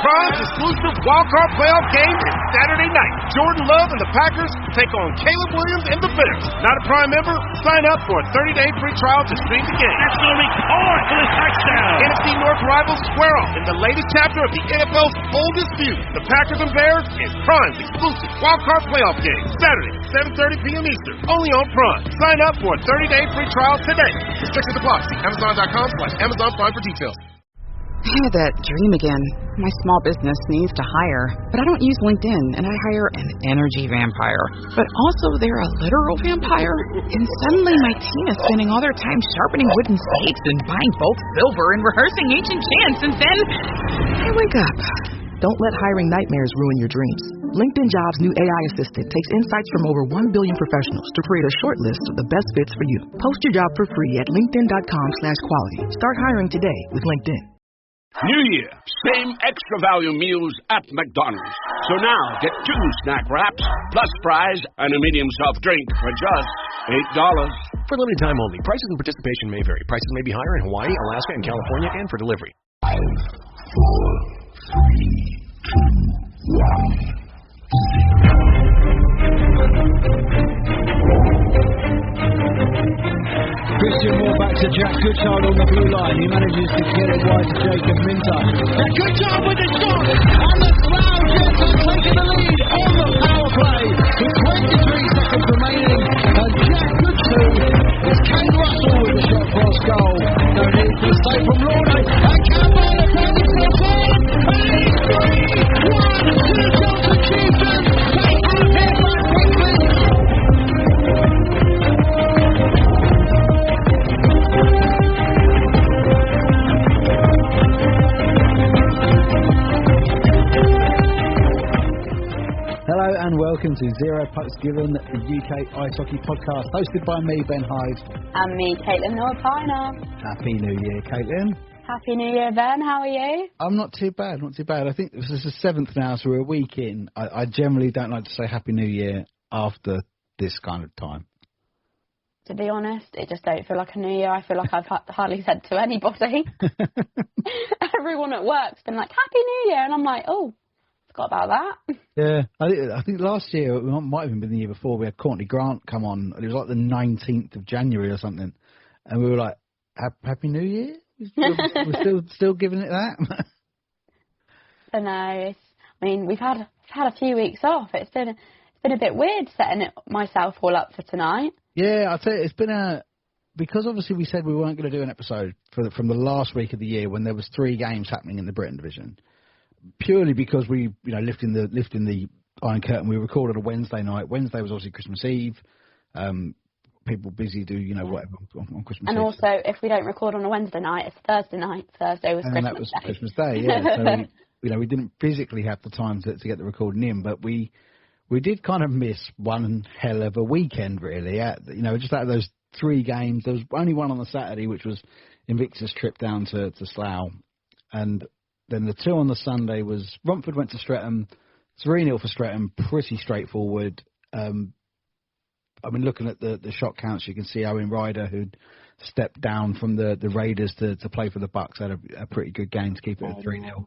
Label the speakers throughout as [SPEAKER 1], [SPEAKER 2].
[SPEAKER 1] Prime's exclusive wildcard playoff game is Saturday night. Jordan Love and the Packers take on Caleb Williams and the Bears. Not a Prime member? Sign up for a 30-day free trial to stream the game.
[SPEAKER 2] That's going to be caught for the touchdown.
[SPEAKER 1] NFC North rivals square off in the latest chapter of the NFL's oldest feud. The Packers and Bears is Prime's exclusive wildcard playoff game. Saturday, 7:30 p.m. Eastern. Only on Prime. Sign up for a 30-day free trial today. Restrictions apply. See Amazon.com/Amazon Prime for details.
[SPEAKER 3] I had that dream again. My small business needs to hire, but I don't use LinkedIn, and I hire an energy vampire. But also, they're a literal vampire. And suddenly, my team is spending all their time sharpening wooden stakes and buying bulk silver and rehearsing ancient chants, and then I wake up.
[SPEAKER 4] Don't let hiring nightmares ruin your dreams. LinkedIn Jobs' new AI assistant takes insights from over 1 billion professionals to create a short list of the best fits for you. Post your job for free at linkedin.com/quality. Start hiring today with LinkedIn.
[SPEAKER 5] New Year, same extra value meals at McDonald's. So now, get 2 snack wraps, plus fries, and a medium soft drink for just $8.
[SPEAKER 6] For limited time only. Prices and participation may vary. Prices may be higher in Hawaii, Alaska, and California, and for delivery.
[SPEAKER 7] 5, 4, 3, 2, 1.
[SPEAKER 8] Christian Moore back to Jack Goodchild on the blue line. He manages to get it wide to Jacob Minter. Jack Goodchild with the shot, and the Slough Jets are taking the lead on the power play with 23 seconds remaining. And Jack Goodchild is Kane Russell with the shot cross goal. No need for the save from Lorne. And Campbell has found himself on. And it's 3-1 to the Johnson Chieftains. They have it back quickly. Hello and welcome to Zero Pucks Given, the UK Ice Hockey podcast, hosted by me, Ben Hyde.
[SPEAKER 9] And me, Katelin Norpiner.
[SPEAKER 8] Happy New Year, Katelin.
[SPEAKER 9] Happy New Year, Ben. How are you?
[SPEAKER 8] I'm not too bad, not too bad. I think this is the 7th now, so we're a week in. I generally don't like to say Happy New Year after this kind of time.
[SPEAKER 9] To be honest, it just don't feel like a New Year. I feel like I've hardly said to anybody. Everyone at work's been like, Happy New Year, and I'm like, oh, forgot about that.
[SPEAKER 8] Yeah, I think last year, it might have even been the year before, we had Courtney Grant come on. It was like the 19th of January or something, and we were like, Happy New Year? We're still giving it that?
[SPEAKER 9] I know. I mean, we've had a few weeks off. It's been a bit weird setting myself all up for tonight.
[SPEAKER 8] Yeah, I'll tell you, it's been because obviously we said we weren't going to do an episode from the last week of the year when there was 3 games happening in the Britton division. Purely because we, lifting the Iron Curtain, we recorded a Wednesday night. Wednesday was obviously Christmas Eve. People busy do, whatever on Christmas Eve.
[SPEAKER 9] And also, if we don't record on a Wednesday night, it's Thursday night. Thursday was Christmas Day. And
[SPEAKER 8] that was Christmas Day, yeah. So, we didn't physically have the time to get the recording in, but we did kind of miss one hell of a weekend, really. Just out of those 3 games, there was only one on the Saturday, which was Invictus' trip down to Slough. And then the 2 on the Sunday was Romford went to Streatham, 3-0 for Streatham, pretty straightforward. Looking at the shot counts, you can see Owen Ryder, who'd stepped down from the Raiders to play for the Bucks, had a pretty good game to keep it at 3-0.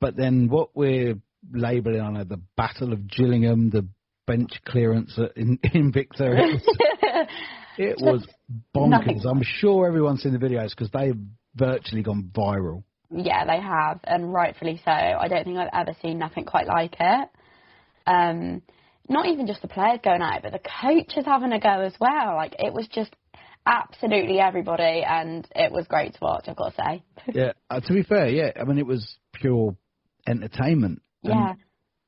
[SPEAKER 8] But then what we're labelling on the Battle of Gillingham, the bench clearance in Invicta, it was bonkers. I'm sure everyone's seen the videos because they've virtually gone viral.
[SPEAKER 9] Yeah, they have, and rightfully so. I don't think I've ever seen nothing quite like it. Not even just the players going at it, but the coaches having a go as well. Like, it was just absolutely everybody, and it was great to watch, I've got to say.
[SPEAKER 8] Yeah, to be fair, yeah. It was pure entertainment.
[SPEAKER 9] Yeah.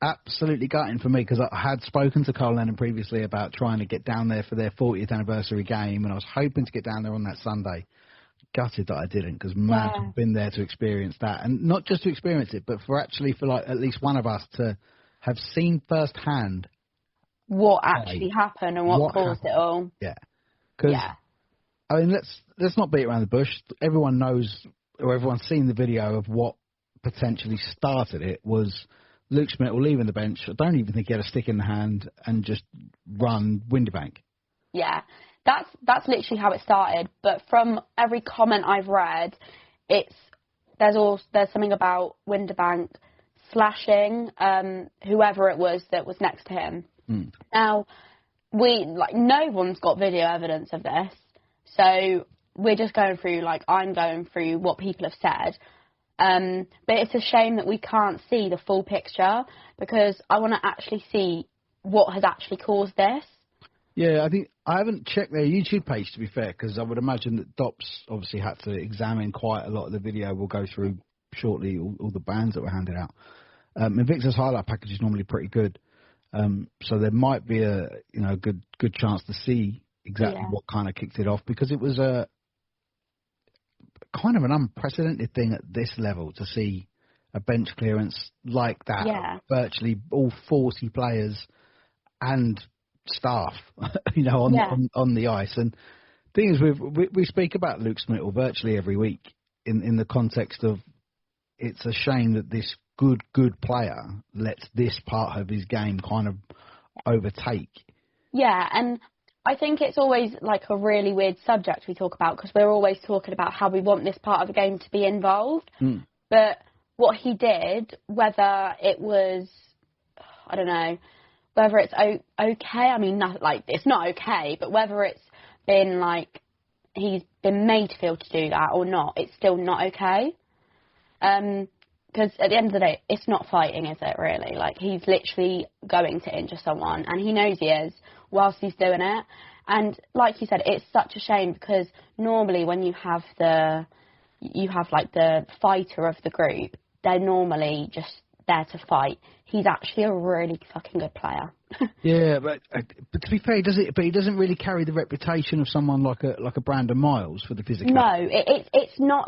[SPEAKER 8] Absolutely gutting for me, because I had spoken to Carl Lennon previously about trying to get down there for their 40th anniversary game, and I was hoping to get down there on that Sunday. Gutted that I didn't, because I've been there to experience that, and not just to experience it, but for at least one of us to have seen firsthand
[SPEAKER 9] what actually happened and what caused it all.
[SPEAKER 8] Yeah, because let's not beat around the bush. Everyone knows, or everyone's seen the video of what potentially started it. Was Luke Schmittel leaving the bench? I don't even think he had a stick in the hand and just run Windybank.
[SPEAKER 9] Yeah. That's literally how it started. But from every comment I've read, it's there's something about Winterbank slashing whoever it was that was next to him. Now, no one's got video evidence of this, so we're just going through, I'm going through what people have said. But it's a shame that we can't see the full picture, because I want to actually see what has actually caused this.
[SPEAKER 10] Yeah, I think I haven't checked their YouTube page, to be fair, because I would imagine that Dops obviously had to examine quite a lot of the video. We'll go through shortly all the bans that were handed out. Invicta's highlight package is normally pretty good, so there might be a good chance to see exactly what kind of kicked it off, because it was a kind of an unprecedented thing at this level to see a bench clearance like that. Virtually all 40 players and staff, on the ice. And the thing is, we speak about Luke Smittle virtually every week in the context of it's a shame that this good player lets this part of his game kind of overtake. Yeah,
[SPEAKER 9] and I think it's always a really weird subject we talk about, because we're always talking about how we want this part of the game to be involved. But what he did, whether it was, I don't know, whether it's okay, I mean, it's not okay, but whether it's been he's been made to feel to do that or not, it's still not okay. Because at the end of the day, it's not fighting, is it, really? He's literally going to injure someone, and he knows he is whilst he's doing it. And like you said, it's such a shame, because normally when you have the fighter of the group, they're normally just there to fight. He's actually a really fucking good player.
[SPEAKER 10] Yeah, but to be fair, he doesn't really carry the reputation of someone like a Brandon Miles for the physicality.
[SPEAKER 9] No, it's not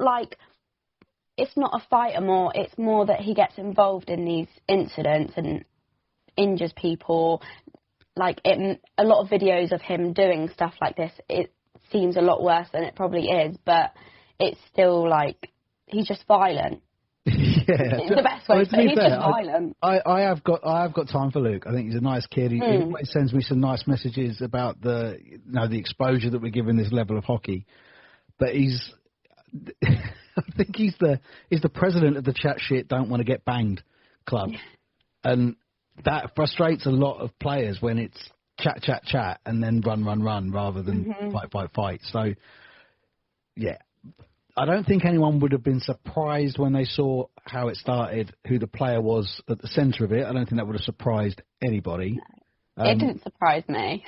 [SPEAKER 9] it's not a fighter more. It's more that he gets involved in these incidents and injures people. A lot of videos of him doing stuff like this, it seems a lot worse than it probably is, but it's still he's just violent. It's the best way to say it. He's just violent.
[SPEAKER 10] I have got time for Luke. I think he's a nice kid. He always sends me some nice messages about the exposure that we're giving this level of hockey. But he's I think he's the president of the chat shit don't want to get banged club. And that frustrates a lot of players when it's chat and then run rather than fight. So yeah, I don't think anyone would have been surprised when they saw how it started, who the player was at the centre of it. I don't think that would have surprised anybody.
[SPEAKER 9] No, it didn't surprise me.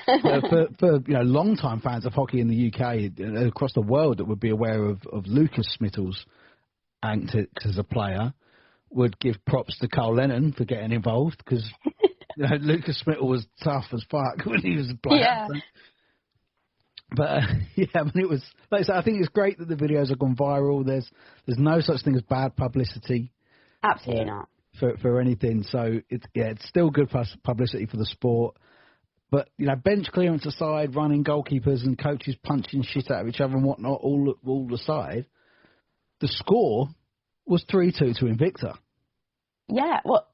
[SPEAKER 10] for long-time fans of hockey in the UK, across the world, that would be aware of Lucas Smittle's antics as a player, would give props to Carl Lennon for getting involved, because Lucas Smittle was tough as fuck when he was a player. Yeah. But it was I think it's great that the videos have gone viral. There's no such thing as bad publicity.
[SPEAKER 9] Absolutely not.
[SPEAKER 10] For anything. So it's still good publicity for the sport. But bench clearance aside, running goalkeepers and coaches punching shit out of each other and whatnot, all aside, the score was 3-2 to Invicta.
[SPEAKER 9] Yeah, what?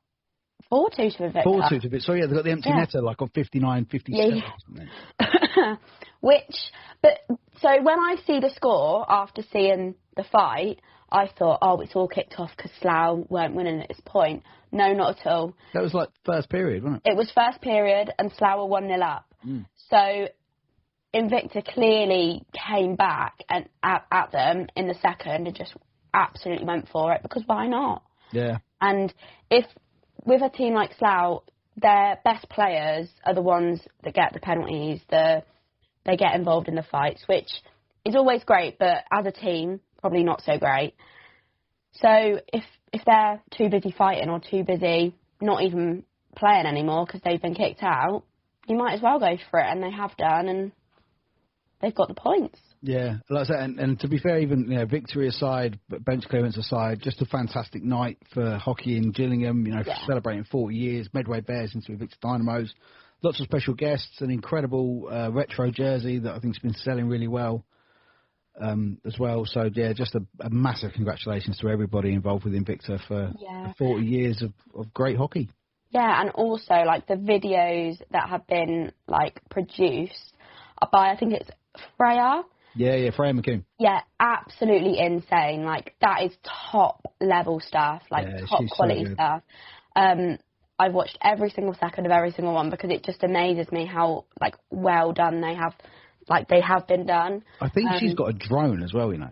[SPEAKER 9] 4-2 to Invicta.
[SPEAKER 10] 4-2 to Invicta. So yeah, they got the empty netter on 59, 57 or something.
[SPEAKER 9] So when I see the score after seeing the fight, I thought, it's all kicked off because Slough weren't winning at this point. No, not at all.
[SPEAKER 10] That was first period, wasn't it?
[SPEAKER 9] It was first period, and Slough were 1-0 up. So Invicta clearly came back and at them in the second and just absolutely went for it, because why not?
[SPEAKER 10] Yeah.
[SPEAKER 9] And if with a team like Slough, their best players are the ones that get the penalties, they get involved in the fights, which is always great, but as a team, probably not so great. So if they're too busy fighting or too busy not even playing anymore because they've been kicked out, you might as well go for it, and they have done, and they've got the points.
[SPEAKER 10] Yeah, like I said, and to be fair, even victory aside, bench clearance aside, just a fantastic night for hockey in Gillingham. Celebrating 40 years, Medway Bears into Invicta Dynamos. Lots of special guests, an incredible retro jersey that I think has been selling really well as well. So yeah, just a massive congratulations to everybody involved with Invicta for 40 years of great hockey.
[SPEAKER 9] Yeah, and also the videos that have been produced by, I think it's Freya.
[SPEAKER 10] Yeah, Freya McCoon.
[SPEAKER 9] Yeah, absolutely insane. Like, that is top level stuff, like top quality stuff. I've watched every single second of every single one because it just amazes me how, like, well done they have been done.
[SPEAKER 10] I think she's got a drone as well, you know.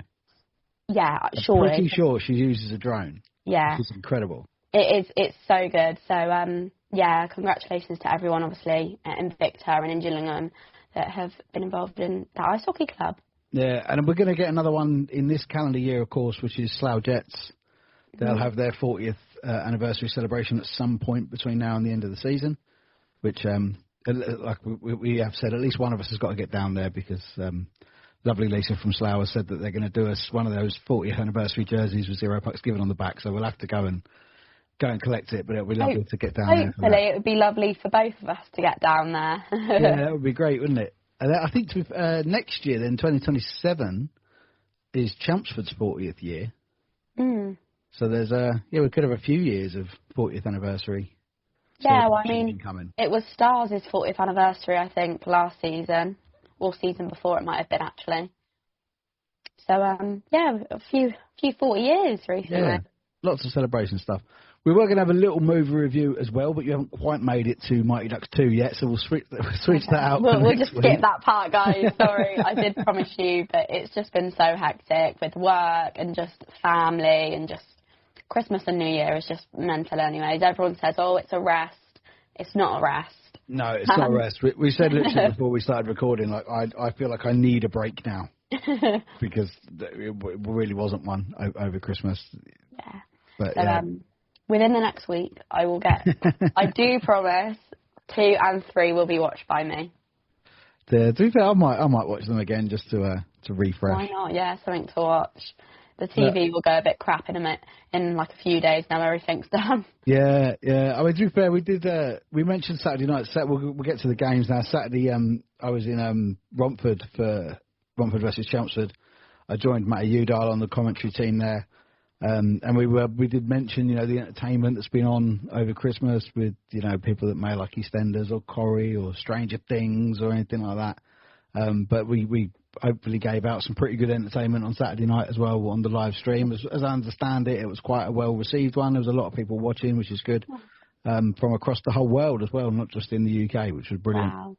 [SPEAKER 9] Yeah,
[SPEAKER 10] I'm
[SPEAKER 9] surely.
[SPEAKER 10] pretty sure she uses a drone.
[SPEAKER 9] Yeah.
[SPEAKER 10] Which is incredible.
[SPEAKER 9] It's so good. So, yeah, congratulations to everyone, obviously, in Victor and in Gillingham that have been involved in the ice hockey club.
[SPEAKER 10] Yeah, and we're going to get another one in this calendar year, of course, which is Slough Jets. They'll have their 40th anniversary celebration at some point between now and the end of the season, which, like we have said, at least one of us has got to get down there because lovely Lisa from Slough has said that they're going to do us one of those 40th anniversary jerseys with 0 pucks given on the back, so we'll have to go and collect it, but it would be lovely to get down there.
[SPEAKER 9] Hopefully it would be lovely for both of us to get down there.
[SPEAKER 10] Yeah, that would be great, wouldn't it? And I think next year, then, 2027, is Chelmsford's 40th year.
[SPEAKER 9] Mm.
[SPEAKER 10] So there's we could have a few years of 40th anniversary.
[SPEAKER 9] Yeah, well, I mean,
[SPEAKER 10] coming.
[SPEAKER 9] It was Stars' 40th anniversary, I think, last season, or season before it might have been, actually. So, a few 40 years recently.
[SPEAKER 10] Yeah, lots of celebration stuff. We were going to have a little movie review as well, but you haven't quite made it to Mighty Ducks 2 yet, so we'll switch that out.
[SPEAKER 9] We'll just skip that part, guys. Sorry, I did promise you, but it's just been so hectic with work and just family and just Christmas and New Year is just mental anyways. Everyone says, oh, it's a rest. It's not a rest.
[SPEAKER 10] No, it's not a rest. We said literally before we started recording, like, I feel like I need a break now because it really wasn't one over Christmas.
[SPEAKER 9] Yeah.
[SPEAKER 10] But,
[SPEAKER 9] so, within the next week, I will get, I do promise, 2 and 3 will be watched by me.
[SPEAKER 10] To be fair, I might watch them again just to refresh.
[SPEAKER 9] Why not? Yeah, something to watch. The TV will go a bit crap in like a few days now everything's done. Yeah.
[SPEAKER 10] I mean, to be fair, we mentioned Saturday night. We'll get to the games now. Saturday, I was in Romford for Romford versus Chelmsford. I joined Matty Udall on the commentary team there. And we did mention, the entertainment that's been on over Christmas with, people that may like EastEnders or Corrie or Stranger Things or anything like that. But we hopefully gave out some pretty good entertainment on Saturday night as well on the live stream. As I understand it, it was quite a well-received one. There was a lot of people watching, which is good, from across the whole world as well, not just in the UK, which was brilliant.
[SPEAKER 9] Wow.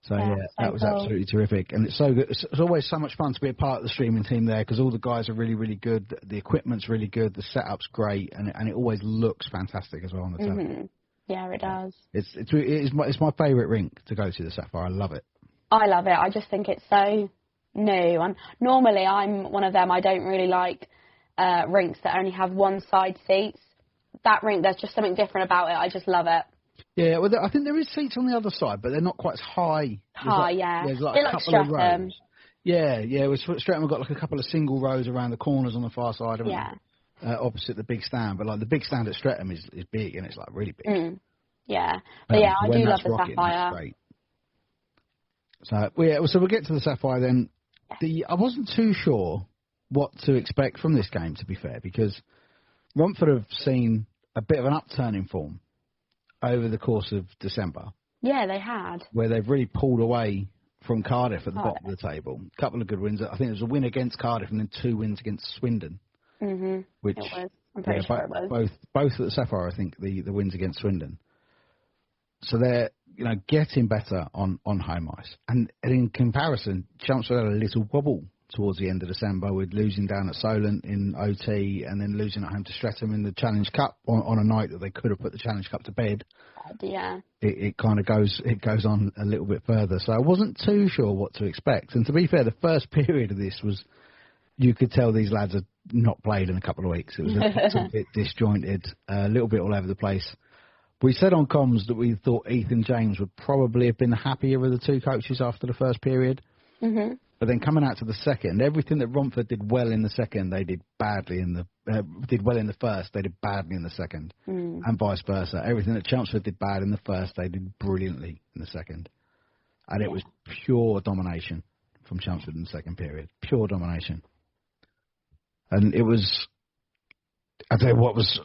[SPEAKER 10] So, that was absolutely terrific. And it's so good. It's always so much fun to be a part of the streaming team there because all the guys are really, really good. The equipment's really good. The setup's great. And it always looks fantastic as well on the television.
[SPEAKER 9] Yeah, it does.
[SPEAKER 10] It's my favourite rink to go to, the Sapphire. I love it.
[SPEAKER 9] I love it. I just think it's so new. And normally I'm one of them. I don't really like rinks that only have one side seats. That rink, there's just something different about it. I just love it.
[SPEAKER 10] Yeah, well, I think there is seats on the other side, but they're not quite as high.
[SPEAKER 9] There's
[SPEAKER 10] like a couple of rows. Yeah. With Streatham, we've got like a couple of single rows around the corners on the far side, opposite the big stand. But like the big stand at Streatham is big, and it's like really big.
[SPEAKER 9] Yeah, but I do love the Sapphire.
[SPEAKER 10] Great. So we'll get to the Sapphire then. Yeah. I wasn't too sure what to expect from this game, to be fair, because Romford have seen a bit of an upturn in form over the course of December.
[SPEAKER 9] Yeah, they had.
[SPEAKER 10] Where they've really pulled away from Cardiff at the bottom of the table. A couple of good wins. I think there was a win against Cardiff and then 2 wins against Swindon. Which,
[SPEAKER 9] it was. I'm pretty sure it was.
[SPEAKER 10] Both at the Sapphire, I think, the wins against Swindon. So they're, getting better on home ice. And in comparison, Chelmsford had a little wobble towards the end of December with losing down at Solent in OT and then losing at home to Streatham in the Challenge Cup on a night that they could have put the Challenge Cup to bed.
[SPEAKER 9] Yeah.
[SPEAKER 10] It kind of goes on a little bit further. So I wasn't too sure what to expect. And to be fair, the first period of this was, you could tell these lads had not played in a couple of weeks. It was a little bit disjointed, a little bit all over the place. We said on comms that we thought Ethan James would probably have been happier with the two coaches after the first period. But then coming out to the second, everything that Romford did well in the second, they did badly did well in the first, they did badly in the second, and vice versa. Everything that Chelmsford did bad in the first, they did brilliantly in the second. And it was pure domination from Chelmsford in the second period. Pure domination. And it was, I'll tell you what was,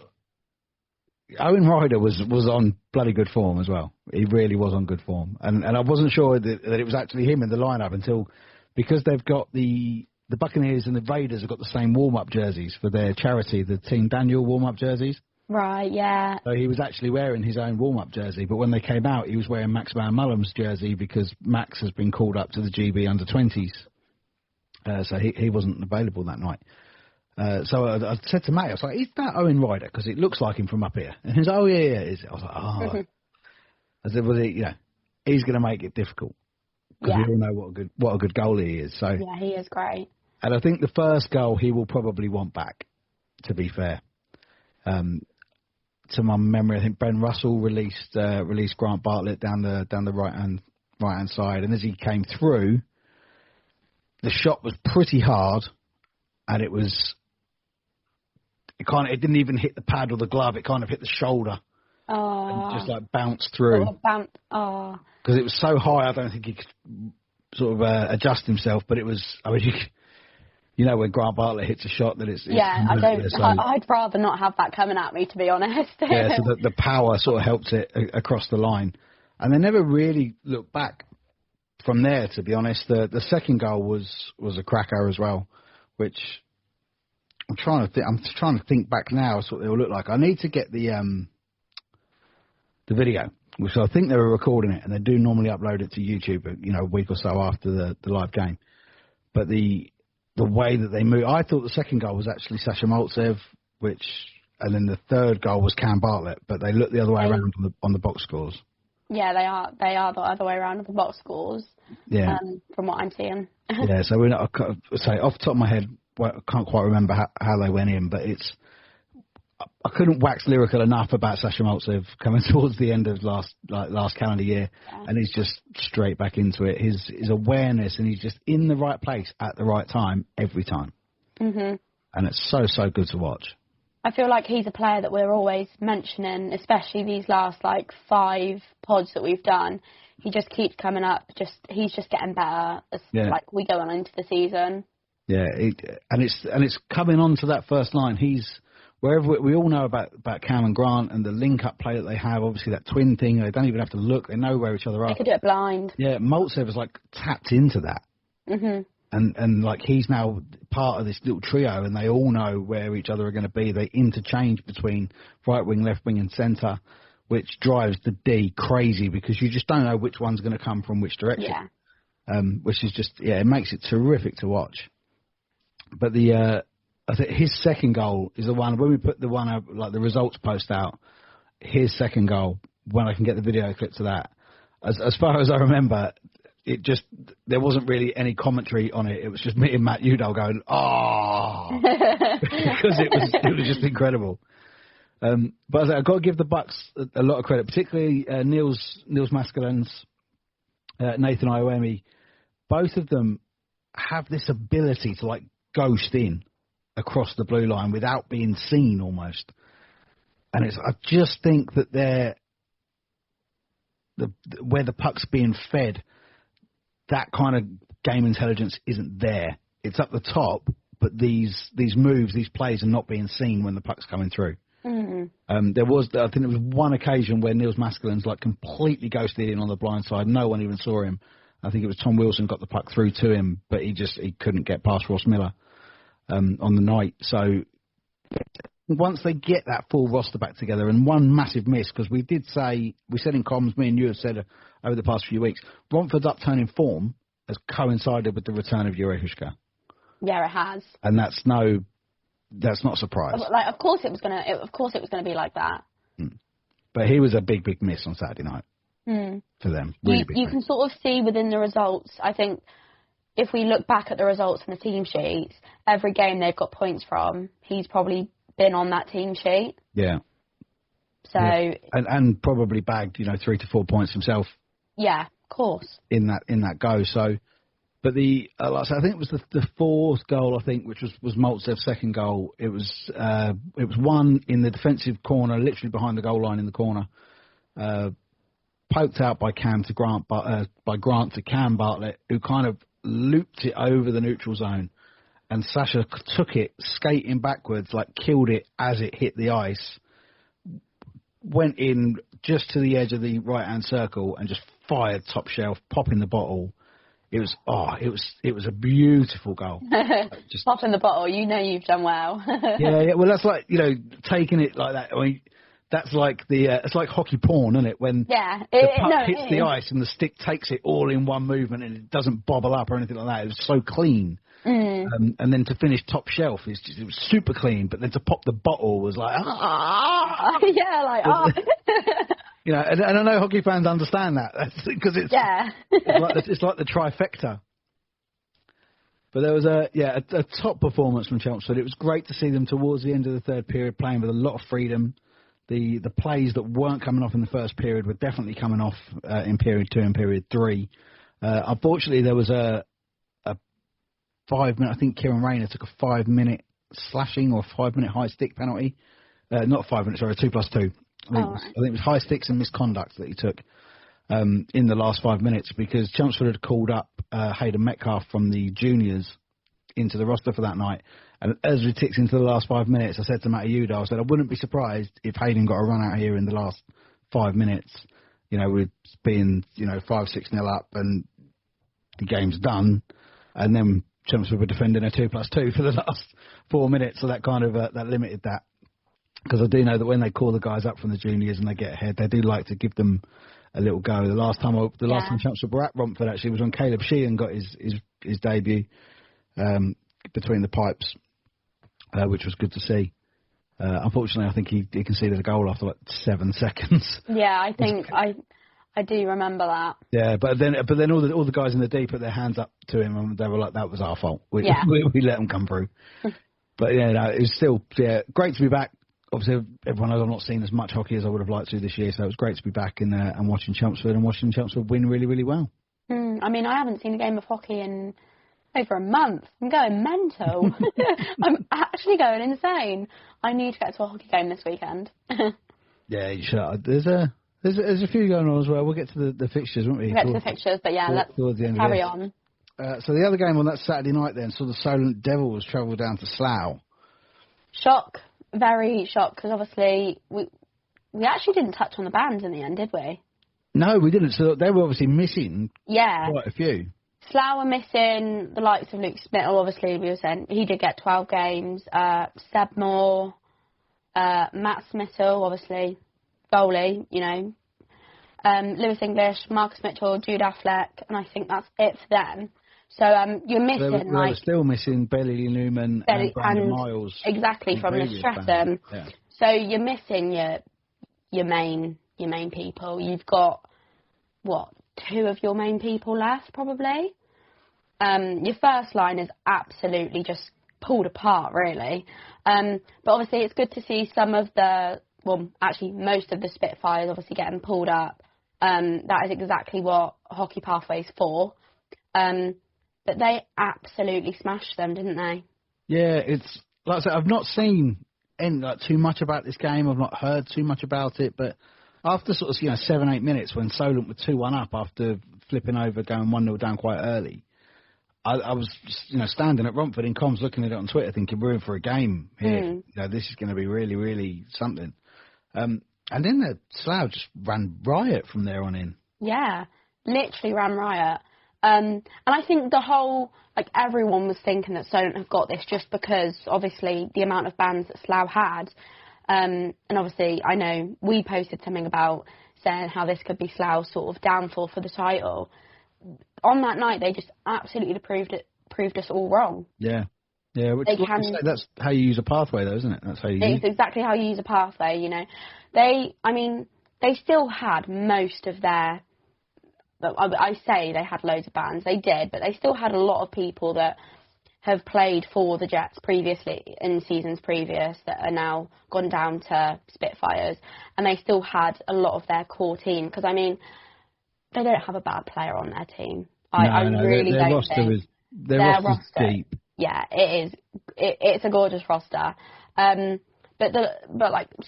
[SPEAKER 10] Owen Ryder was on bloody good form as well. He really was on good form. And I wasn't sure that it was actually him in the lineup until because they've got the Buccaneers and the Raiders have got the same warm-up jerseys for their charity, the Team Daniel warm-up jerseys.
[SPEAKER 9] Right, yeah.
[SPEAKER 10] So he was actually wearing his own warm-up jersey, but when they came out, he was wearing Max Van Mullen's jersey because Max has been called up to the GB under-20s. So he wasn't available that night. So I said to Matt, I was like, is that Owen Ryder? Because it looks like him from up here. And he was like, oh, yeah, it is. I was like, oh. I said, well, he's going to make it difficult. Because we all know what a good goalie he is. So
[SPEAKER 9] yeah, he is great.
[SPEAKER 10] And I think the first goal he will probably want back, to be fair. To my memory, I think Ben Russell released Grant Bartlett down the right hand side, and as he came through, the shot was pretty hard, and it didn't even hit the pad or the glove. It kind of hit the shoulder, and just like bounced through. Because it was so high, I don't think he could sort of adjust himself. But it was, I mean, when Grant Bartlett hits a shot, that it's
[SPEAKER 9] I'd rather not have that coming at me, to be honest.
[SPEAKER 10] Yeah, so the power sort of helped it across the line, and they never really looked back from there. To be honest, the second goal was a cracker as well, which I'm trying to think back now. That's what they all look like. I need to get the video, which I think they were recording it, and they do normally upload it to YouTube, a week or so after the live game. But the way that they move, I thought the second goal was actually Sasha Maltsev, and then the third goal was Cam Bartlett, but they look the other way around on the box scores.
[SPEAKER 9] Yeah, they are the other way around on the box scores.
[SPEAKER 10] Yeah,
[SPEAKER 9] from what I'm seeing.
[SPEAKER 10] Yeah, so off the top of my head, I can't quite remember how they went in, but I couldn't wax lyrical enough about Sasha Maltsev coming towards the end of last calendar year, and he's just straight back into it. His awareness, and he's just in the right place at the right time every time. Mm-hmm. And it's so good to watch.
[SPEAKER 9] I feel like he's a player that we're always mentioning, especially these last 5 pods that we've done. He just keeps coming up. He's just getting better as we go on into the season. Yeah,
[SPEAKER 10] and it's coming on to that first line. He's wherever we all know about Cam and Grant and the link-up play that they have, obviously that twin thing, they don't even have to look. They know where each other are.
[SPEAKER 9] They could do it blind.
[SPEAKER 10] Yeah, Maltsev is tapped into that.
[SPEAKER 9] Mm-hmm.
[SPEAKER 10] And he's now part of this little trio, and they all know where each other are going to be. They interchange between right wing, left wing, and centre, which drives the D crazy because you just don't know which one's going to come from which direction. Yeah. Which is just, it makes it terrific to watch. But I think his second goal is the one, when we put the one out, the results post out, his second goal, when I can get the video clip to that, as far as I remember, there wasn't really any commentary on it. It was just me and Matt Udall going, because it was just incredible. But I've got to give the Bucks a lot of credit, particularly Niels Maskelen's, Nathan Iwemi. Both of them have this ability to ghost in across the blue line without being seen almost. And I just think that where the puck's being fed, that kind of game intelligence isn't there. It's up the top, but these moves, these plays are not being seen when the puck's coming through. Mm-hmm. I think there was one occasion where Niels Maskelen's completely ghosted in on the blind side. No one even saw him. I think it was Tom Wilson got the puck through to him, but he couldn't get past Ross Miller on the night. So once they get that full roster back together, and one massive miss, because we said in comms, me and you have said over the past few weeks, Romford's upturn in form has coincided with the return of Jure Huška.
[SPEAKER 9] Yeah, it has.
[SPEAKER 10] And that's not a surprise.
[SPEAKER 9] Of course it was gonna be like that.
[SPEAKER 10] But he was a big miss on Saturday night for them. Really
[SPEAKER 9] you can sort of see within the results. I think if we look back at the results from the team sheets, every game they've got points from, he's probably been on that team sheet. Yeah. So
[SPEAKER 10] and probably bagged 3 to 4 points himself.
[SPEAKER 9] Yeah, of course.
[SPEAKER 10] In that go. So, but I think it was the fourth goal. I think which was Maltsev's second goal. It was one in the defensive corner, literally behind the goal line in the corner, poked out by Grant to Cam Bartlett, who kind of looped it over the neutral zone, and Sasha took it skating backwards, killed it as it hit the ice, went in just to the edge of the right-hand circle and just fired top shelf, popping the bottle. It was a beautiful goal.
[SPEAKER 9] Just pop in the bottle. You know you've done well.
[SPEAKER 10] yeah. Well, that's like, taking it like that. I mean, that's like it's like hockey porn, isn't it? When the puck hits the ice and the stick takes it all in one movement and it doesn't bobble up or anything like that. It was so clean. And then to finish top shelf, it was super clean. But then to pop the bottle was like, and I know hockey fans understand that because it's like the trifecta. But there was a top performance from Chelmsford. It was great to see them towards the end of the third period playing with a lot of freedom. The plays that weren't coming off in the first period were definitely coming off in period 2 and period 3. Unfortunately, there was a 5-minute. I think Kieran Rayner took a 5-minute slashing or 5-minute high stick penalty. Not 5 minutes, sorry, 2+2. I think it was high sticks and misconduct that he took in the last 5 minutes because Chelmsford had called up Hayden Metcalf from the juniors into the roster for that night. And as we ticked into the last 5 minutes, I said to Matty Udo, I said, I wouldn't be surprised if Hayden got a run out here in the last 5 minutes, with being, 5-6-0 up and the game's done. And then Chelmsford were defending a 2+2 for the last 4 minutes. So that kind of, that limited that. Because I do know that when they call the guys up from the juniors and they get ahead, they do like to give them a little go. The last time Chelmsford were at Romford actually was when Caleb Sheehan got his debut between the pipes, which was good to see. Unfortunately, I think he conceded a goal after 7 seconds.
[SPEAKER 9] Yeah, I think I do remember that.
[SPEAKER 10] Yeah, but then all the guys in the D put their hands up to him and they were like, "That was our fault. We let them come through." But it was still great to be back. Obviously, everyone knows I've not seen as much hockey as I would have liked to this year, so it was great to be back and watching Chelmsford win really, really well.
[SPEAKER 9] I mean, I haven't seen a game of hockey in over a month. I'm going mental. I'm actually going insane. I need to get to a hockey game this weekend.
[SPEAKER 10] Yeah, you should. There's a few going on as well. We'll get to the fixtures, won't we?
[SPEAKER 9] We'll get to the fixtures, but let's carry on.
[SPEAKER 10] So the other game on that Saturday night then, saw the Solent Devils travel down to Slough.
[SPEAKER 9] Shock. Very shocked, because obviously we actually didn't touch on the bands in the end, did we?
[SPEAKER 10] No, we didn't. So they were obviously missing quite a few.
[SPEAKER 9] Slough were missing the likes of Luke Smittle, obviously, we were saying. He did get 12 games. Seb Moore, Matt Smittle, obviously, goalie, Lewis English, Marcus Mitchell, Jude Affleck, and I think that's it for them. So you're missing
[SPEAKER 10] they were still missing Belly Newman and Brandon Miles.
[SPEAKER 9] Exactly, from the Streatham. Yeah. So you're missing your main people. You've got 2 of your main people left probably. Your first line is absolutely just pulled apart really. But obviously it's good to see some of most of the Spitfires obviously getting pulled up. That is exactly what Hockey Pathway's for. But they absolutely smashed them, didn't they? Yeah,
[SPEAKER 10] it's like I said, I've not seen too much about this game. I've not heard too much about it. But after 7-8 minutes, when Solent were 2-1 up after flipping over, going 1-0 down quite early, I was standing at Romford in comms, looking at it on Twitter, thinking we're in for a game here. This is going to be really, really something. And then the Slough just ran riot from there on in.
[SPEAKER 9] Yeah, literally ran riot. And I think the whole, everyone was thinking that Solent have got this just because, obviously, the amount of bans that Slough had. And obviously, I know we posted something about saying how this could be Slough's sort of downfall for the title. On that night, they just absolutely proved us all wrong.
[SPEAKER 10] Yeah. Yeah, that's how you use a pathway, though, isn't it? That's how you use it.
[SPEAKER 9] It's exactly how you use a pathway, They still had most of their... I say they had loads of bans. They did, but they still had a lot of people that have played for the Jets previously, in seasons previous, that are now gone down to Spitfires, and they still had a lot of their core team, because, they don't have a bad player on their team. I really don't think.
[SPEAKER 10] Their roster's deep.
[SPEAKER 9] Yeah, it is. It's a gorgeous roster. But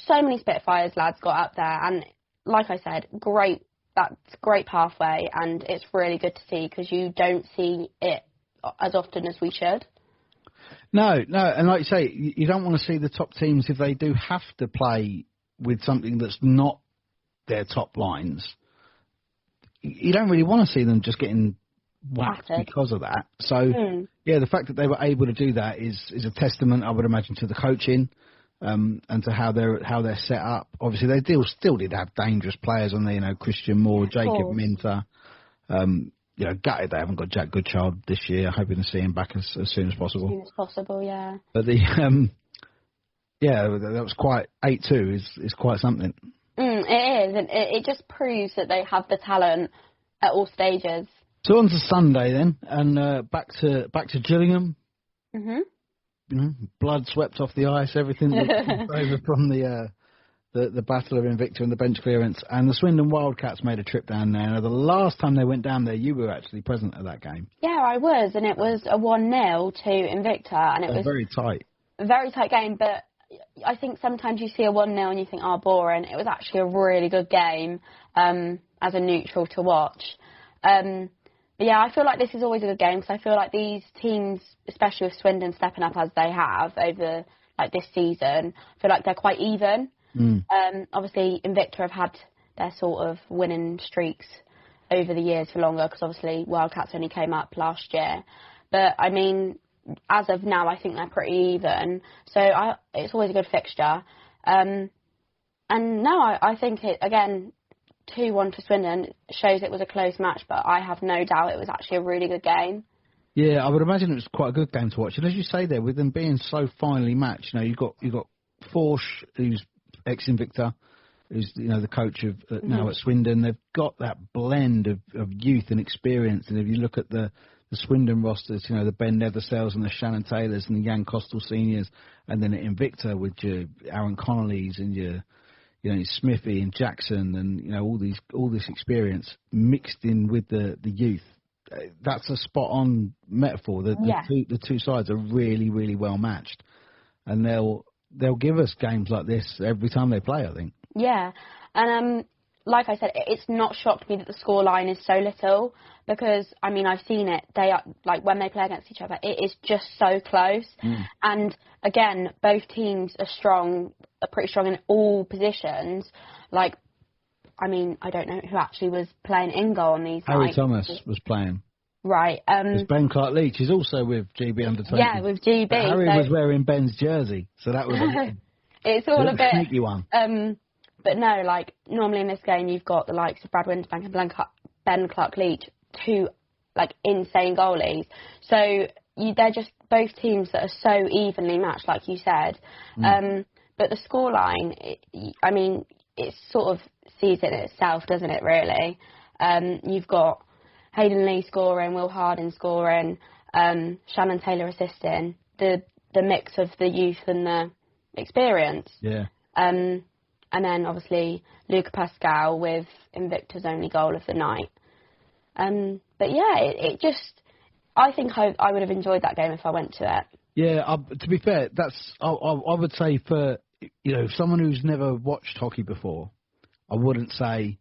[SPEAKER 9] so many Spitfires lads got up there, and like I said, that's great pathway, and it's really good to see, because you don't see it as often as we should.
[SPEAKER 10] No, and like you say, you don't want to see the top teams, if they do have to play with something that's not their top lines, you don't really want to see them just getting whacked because of that. So, yeah, the fact that they were able to do that is a testament, I would imagine, to the coaching and to how they're set up. Obviously, they still did have dangerous players on there, Christian Moore, Jacob Minter. Gutted they haven't got Jack Goodchild this year. Hoping to see him back as soon as possible.
[SPEAKER 9] As soon as possible, yeah.
[SPEAKER 10] But that was quite 8-2 is quite something.
[SPEAKER 9] It is, and it just proves that they have the talent at all stages.
[SPEAKER 10] So on to Sunday then, and back to Gillingham. Blood swept off the ice, everything over from the Battle of Invicta and the bench clearance, and the Swindon Wildcats made a trip down there. Now, the last time they went down there, you were actually present at that game. Yeah,
[SPEAKER 9] I was, and it was a 1-0 to Invicta, and it was
[SPEAKER 10] very tight.
[SPEAKER 9] A very tight game, but I think sometimes you see a 1-0 and you think, boring. It was actually a really good game as a neutral to watch. But yeah, I feel like this is always a good game because I feel like these teams, especially with Swindon stepping up as they have over this season, I feel like they're quite even. Obviously, Invicta have had their sort of winning streaks over the years for longer because obviously Wildcats only came up last year. But I mean, as of now, I think they're pretty even. So it's always a good fixture. And no, I think it, again, 2-1 to Swindon shows it was a close match, but I have no doubt it was actually a really good game.
[SPEAKER 10] Yeah, I would imagine it was quite a good game to watch. And as you say there, with them being so finely matched, you've got Forsh, who's ex-Invicta, who's the coach of now at Swindon. They've got that blend of youth and experience. And if you look at the Swindon rosters, the Ben Nethersells and the Shannon Taylors and the Jan Costal seniors, and then at Invicta with your Aaron Connolly's and your Smithy and Jackson and all this experience mixed in with the youth. That's a spot on metaphor. The two sides are really, really well matched, and they'll give us games like this every time they play, I think. Yeah,
[SPEAKER 9] and like I said, it's not shocked me that the scoreline is so little because, I mean, I've seen it. They are, when they play against each other, it is just so close. And again, both teams are pretty strong in all positions. I mean, I don't know who actually was playing in goal on these.
[SPEAKER 10] Harry Thomas was playing.
[SPEAKER 9] Right.
[SPEAKER 10] Because Ben Clark-Leach is also with GB under 20.
[SPEAKER 9] Yeah, with GB.
[SPEAKER 10] But Harry was wearing Ben's jersey, so that was
[SPEAKER 9] it's all a bit
[SPEAKER 10] sneaky one.
[SPEAKER 9] But no, normally in this game you've got the likes of Brad Winterbank and Ben Clark-Leach, two insane goalies. So they're just both teams that are so evenly matched, like you said. But the scoreline, I mean, it sort of sees it itself, doesn't it? Really, you've got Hayden Lee scoring, Will Harding scoring, Shannon Taylor assisting. The mix of the youth and the experience. Yeah. And then obviously Luca Pascal with Invicta's only goal of the night. But yeah, it just, I think I would have enjoyed that game if I went to it.
[SPEAKER 10] Yeah, to be fair, I would say for someone who's never watched hockey before, I wouldn't say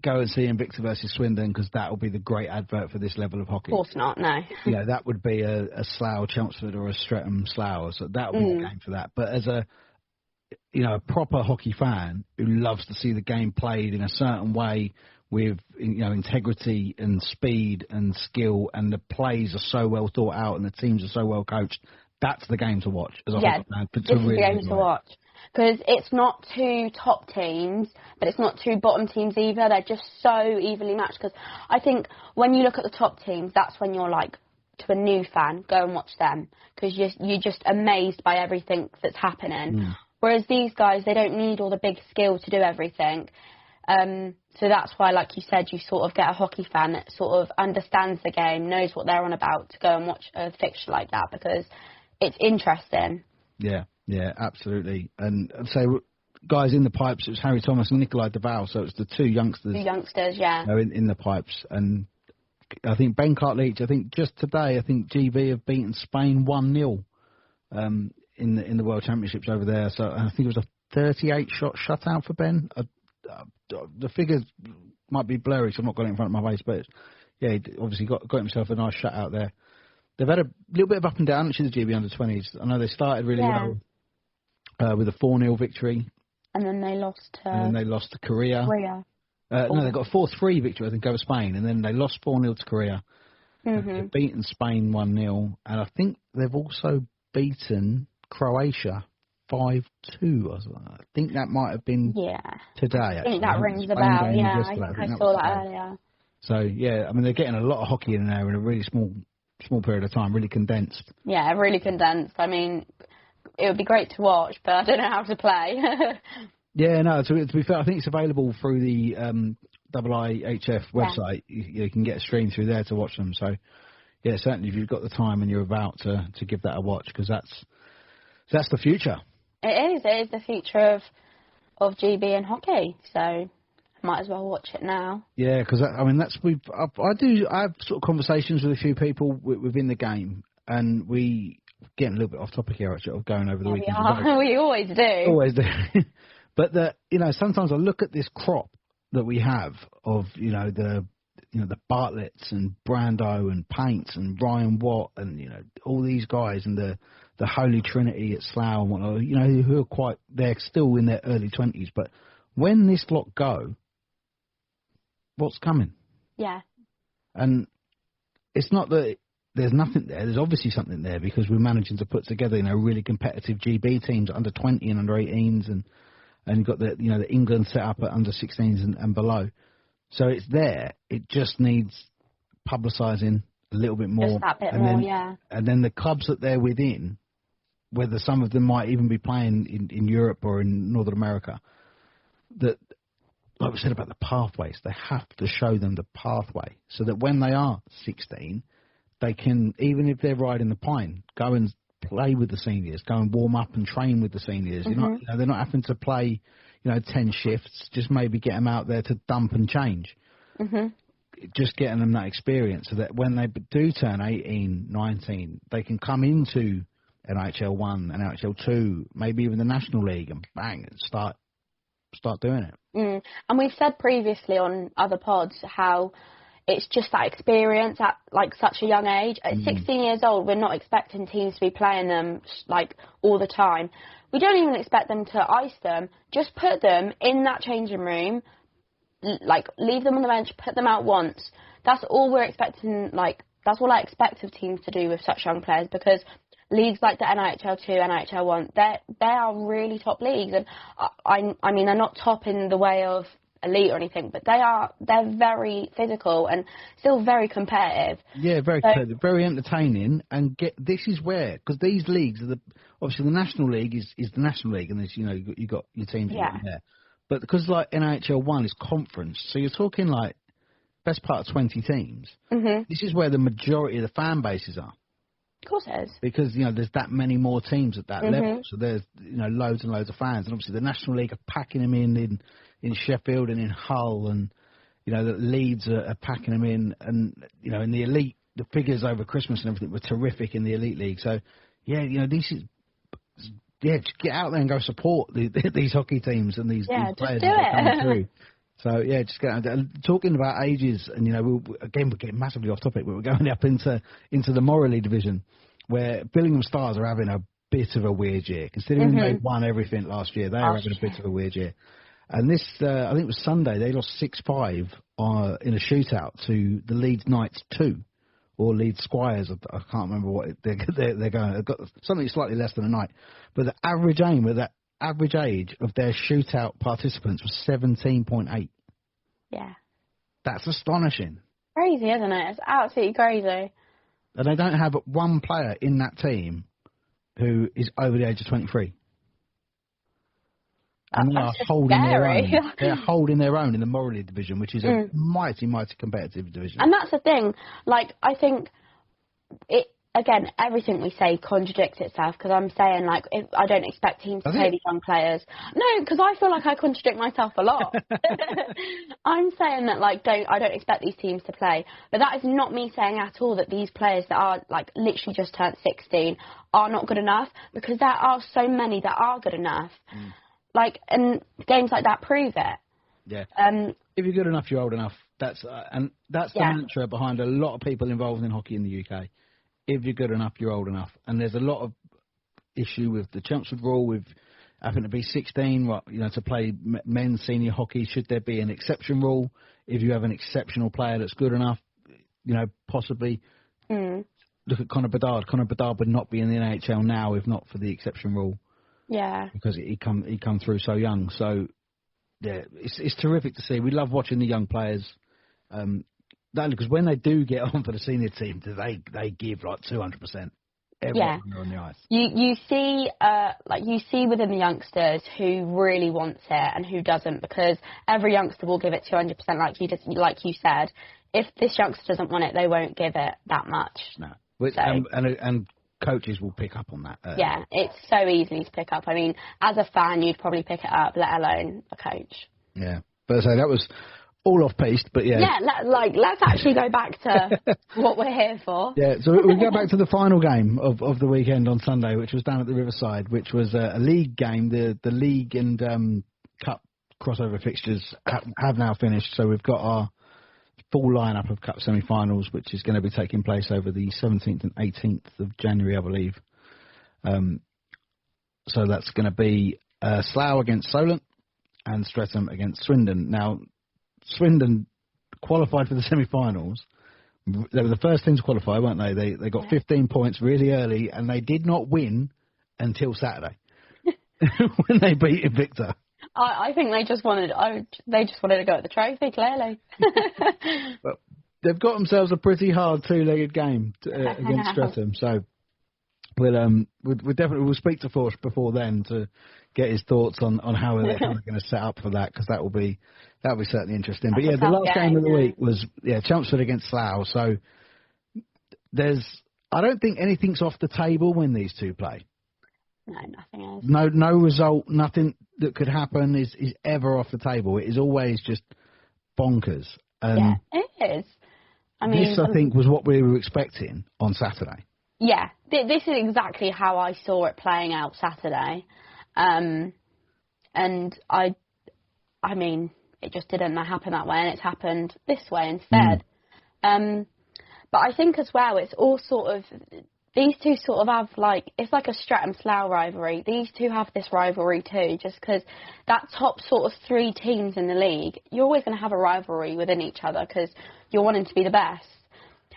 [SPEAKER 10] go and see Invicta versus Swindon because that will be the great advert for this level of hockey.
[SPEAKER 9] Of course not, no.
[SPEAKER 10] That would be a Slough Chelmsford or a Streatham Slough, so that would be the game for that. But as a proper hockey fan who loves to see the game played in a certain way with integrity and speed and skill, and the plays are so well thought out and the teams are so well coached, that's the game to watch as a hockey fan.
[SPEAKER 9] This is the game to watch. Because it's not two top teams, but it's not two bottom teams either. They're just so evenly matched. Because I think when you look at the top teams, that's when you're to a new fan, go and watch them. Because you're just amazed by everything that's happening. Whereas these guys, they don't need all the big skill to do everything. So that's why, like you said, you sort of get a hockey fan that sort of understands the game, knows what they're on about to go and watch a fixture like that because it's interesting.
[SPEAKER 10] Yeah, absolutely. And I'd say guys in the pipes, it was Harry Thomas and Nikolai Deval, so it's the two youngsters.
[SPEAKER 9] Yeah.
[SPEAKER 10] In the pipes. And I think Ben Clark-Leach, just today, GB have beaten Spain 1-0 in the World Championships over there. So I think it was a 38-shot shutout for Ben. The figures might be blurry, so I've not got it in front of my face, but yeah, he obviously got himself a nice shutout there. They've had a little bit of up and down, which is the GB under-20s. I know they started really well with a 4-0 victory.
[SPEAKER 9] And then they lost
[SPEAKER 10] to Korea. No, they got a 4-3 victory, I think, over Spain, and then they lost 4-0 to Korea. They've beaten Spain 1-0, and I think they've also beaten Croatia 5-2. I think that might have been today.
[SPEAKER 9] I think that rings a bell. Yeah, I think I saw that earlier.
[SPEAKER 10] So yeah, I mean they're getting a lot of hockey in there in a really small period of time, really condensed. Yeah,
[SPEAKER 9] really condensed. I mean, it would be great to watch, but I don't know how to play.
[SPEAKER 10] Yeah, no. To be fair, I think it's available through the IIHF website. You can get a stream through there to watch them. So yeah, certainly if you've got the time and you're about to give that a watch, because that's the future.
[SPEAKER 9] It is the future of GB and hockey. So might as well watch it now.
[SPEAKER 10] Yeah, because I mean I have sort of conversations with a few people within the game, and we getting a little bit off topic here, actually, of going over the weekend.
[SPEAKER 9] We always do.
[SPEAKER 10] Always do. But sometimes I look at this crop that we have of the Bartletts and Brando and Paints and Ryan Watt and all these guys and the Holy Trinity at Slough and whatnot, who are they're still in their early 20s. But when this lot go, what's coming?
[SPEAKER 9] Yeah.
[SPEAKER 10] And it's not that there's nothing there. There's obviously something there, because we're managing to put together really competitive GB teams, under 20 and under 18s, and you've got the the England set up at under 16s and below. So it's there. It just needs publicising a little bit more.
[SPEAKER 9] Just that bit more, yeah.
[SPEAKER 10] And then the clubs that they're within, whether some of them might even be playing in Europe or in Northern America, that, like we said about the pathways, they have to show them the pathway so that when they are 16, they can, even if they're riding the pine, go and play with the seniors, go and warm up and train with the seniors. They're not having to play 10 shifts, just maybe get them out there to dump and change. Just getting them that experience so that when they do turn 18, 19, they can come into NHL 1 and NHL 2, maybe even the National League, and bang, and start doing it.
[SPEAKER 9] And we've said previously on other pods how it's just that experience at such a young age. At 16 years old, we're not expecting teams to be playing them all the time. We don't even expect them to ice them. Just put them in that changing room, leave them on the bench, put them out once. That's all we're expecting. That's all I expect of teams to do with such young players, because leagues like the NHL 2, NHL 1, they are really top leagues, and I mean they're not top in the way of elite or anything, but they're very physical and still very competitive.
[SPEAKER 10] Yeah, very competitive, very entertaining. And this is where, because these leagues are obviously the National League is the National League, and there's you got your teams in there. But because NHL 1 is conference, so you're talking best part of 20 teams. This is where the majority of the fan bases are.
[SPEAKER 9] Of course it is.
[SPEAKER 10] Because, there's that many more teams at that level. So there's, loads and loads of fans. And obviously the National League are packing them in Sheffield and in Hull. And, the Leeds are packing them in. And, in the elite, the figures over Christmas and everything were terrific in the elite league. So, this is... Yeah, just get out there and go support these hockey teams and these players that are coming through. So, yeah, just get out there. Talking about ages, and, we're getting massively off topic, but we're going up into the Morley division, where Billingham Stars are having a bit of a weird year. Considering they won everything last year, they are having a bit of a weird year. And this, I think it was Sunday, they lost 6-5 in a shootout to the Leeds Knights 2. Or Leeds Squires, I can't remember what they're going. They've got something slightly less than a night. But the average age of their shootout participants was 17.8.
[SPEAKER 9] Yeah.
[SPEAKER 10] That's astonishing.
[SPEAKER 9] Crazy, isn't it? It's absolutely crazy.
[SPEAKER 10] And they don't have one player in that team who is over the age of 23. And they are holding their own. They're holding their own in the Morley division, which is a mighty, mighty competitive division.
[SPEAKER 9] And that's the thing. I think again, everything we say contradicts itself, because I'm saying, I don't expect teams to play these young players. No, because I feel like I contradict myself a lot. I'm saying that, I don't expect these teams to play. But that is not me saying at all that these players that are, literally just turned 16 are not good enough, because there are so many that are good enough. And games like that prove it.
[SPEAKER 10] Yeah. If you're good enough, you're old enough. That's the mantra behind a lot of people involved in hockey in the UK. If you're good enough, you're old enough. And there's a lot of issue with the Chelmsford rule, with having to be 16, to play men's senior hockey. Should there be an exception rule? If you have an exceptional player that's good enough, possibly look at Conor Bedard. Conor Bedard would not be in the NHL now if not for the exception rule.
[SPEAKER 9] Yeah.
[SPEAKER 10] Because he come through so young. So, yeah, it's terrific to see. We love watching the young players. Because when they do get on for the senior team, they give like 200%. Everyone on the ice.
[SPEAKER 9] You see within the youngsters who really wants it and who doesn't, because every youngster will give it 200%, like you said. If this youngster doesn't want it, they won't give it that much.
[SPEAKER 10] No, and coaches will pick up on that.
[SPEAKER 9] Yeah, it's so easy to pick up. I mean, as a fan, you'd probably pick it up, let alone a coach.
[SPEAKER 10] Yeah, but so that was all off piste, but yeah.
[SPEAKER 9] Yeah, let's actually go back to what we're here for.
[SPEAKER 10] Yeah, so we go back to the final game of the weekend on Sunday, which was down at the Riverside, which was a league game. The league and cup crossover fixtures have now finished, so we've got our full lineup of cup semi-finals, which is going to be taking place over the 17th and 18th of January, I believe. So that's going to be Slough against Solent and Streatham against Swindon. Now, Swindon qualified for the semi-finals. They were the first team to qualify, weren't they? They got 15 points really early, and they did not win until Saturday when they beat Invicta.
[SPEAKER 9] I think they just wanted to go at the trophy, clearly.
[SPEAKER 10] Well, they've got themselves a pretty hard two-legged game against Streatham, so we'll speak to Forsh before then to get his thoughts on how they're going to set up for that, because that'll be certainly interesting. But yeah, the last game of the week was Chelmsford against Slough. So I don't think anything's off the table when these two play.
[SPEAKER 9] No, nothing is.
[SPEAKER 10] No result, nothing that could happen is ever off the table. It is always just bonkers.
[SPEAKER 9] Yeah, it is. I mean,
[SPEAKER 10] this, I think, was what we were expecting on Saturday.
[SPEAKER 9] Yeah, this is exactly how I saw it playing out Saturday. And I mean, it just didn't happen that way, and it's happened this way instead. But I think as well, it's all sort of, these two sort of have it's like a Streatham-Slough rivalry. These two have this rivalry too, just because that top sort of three teams in the league, you're always going to have a rivalry within each other because you're wanting to be the best.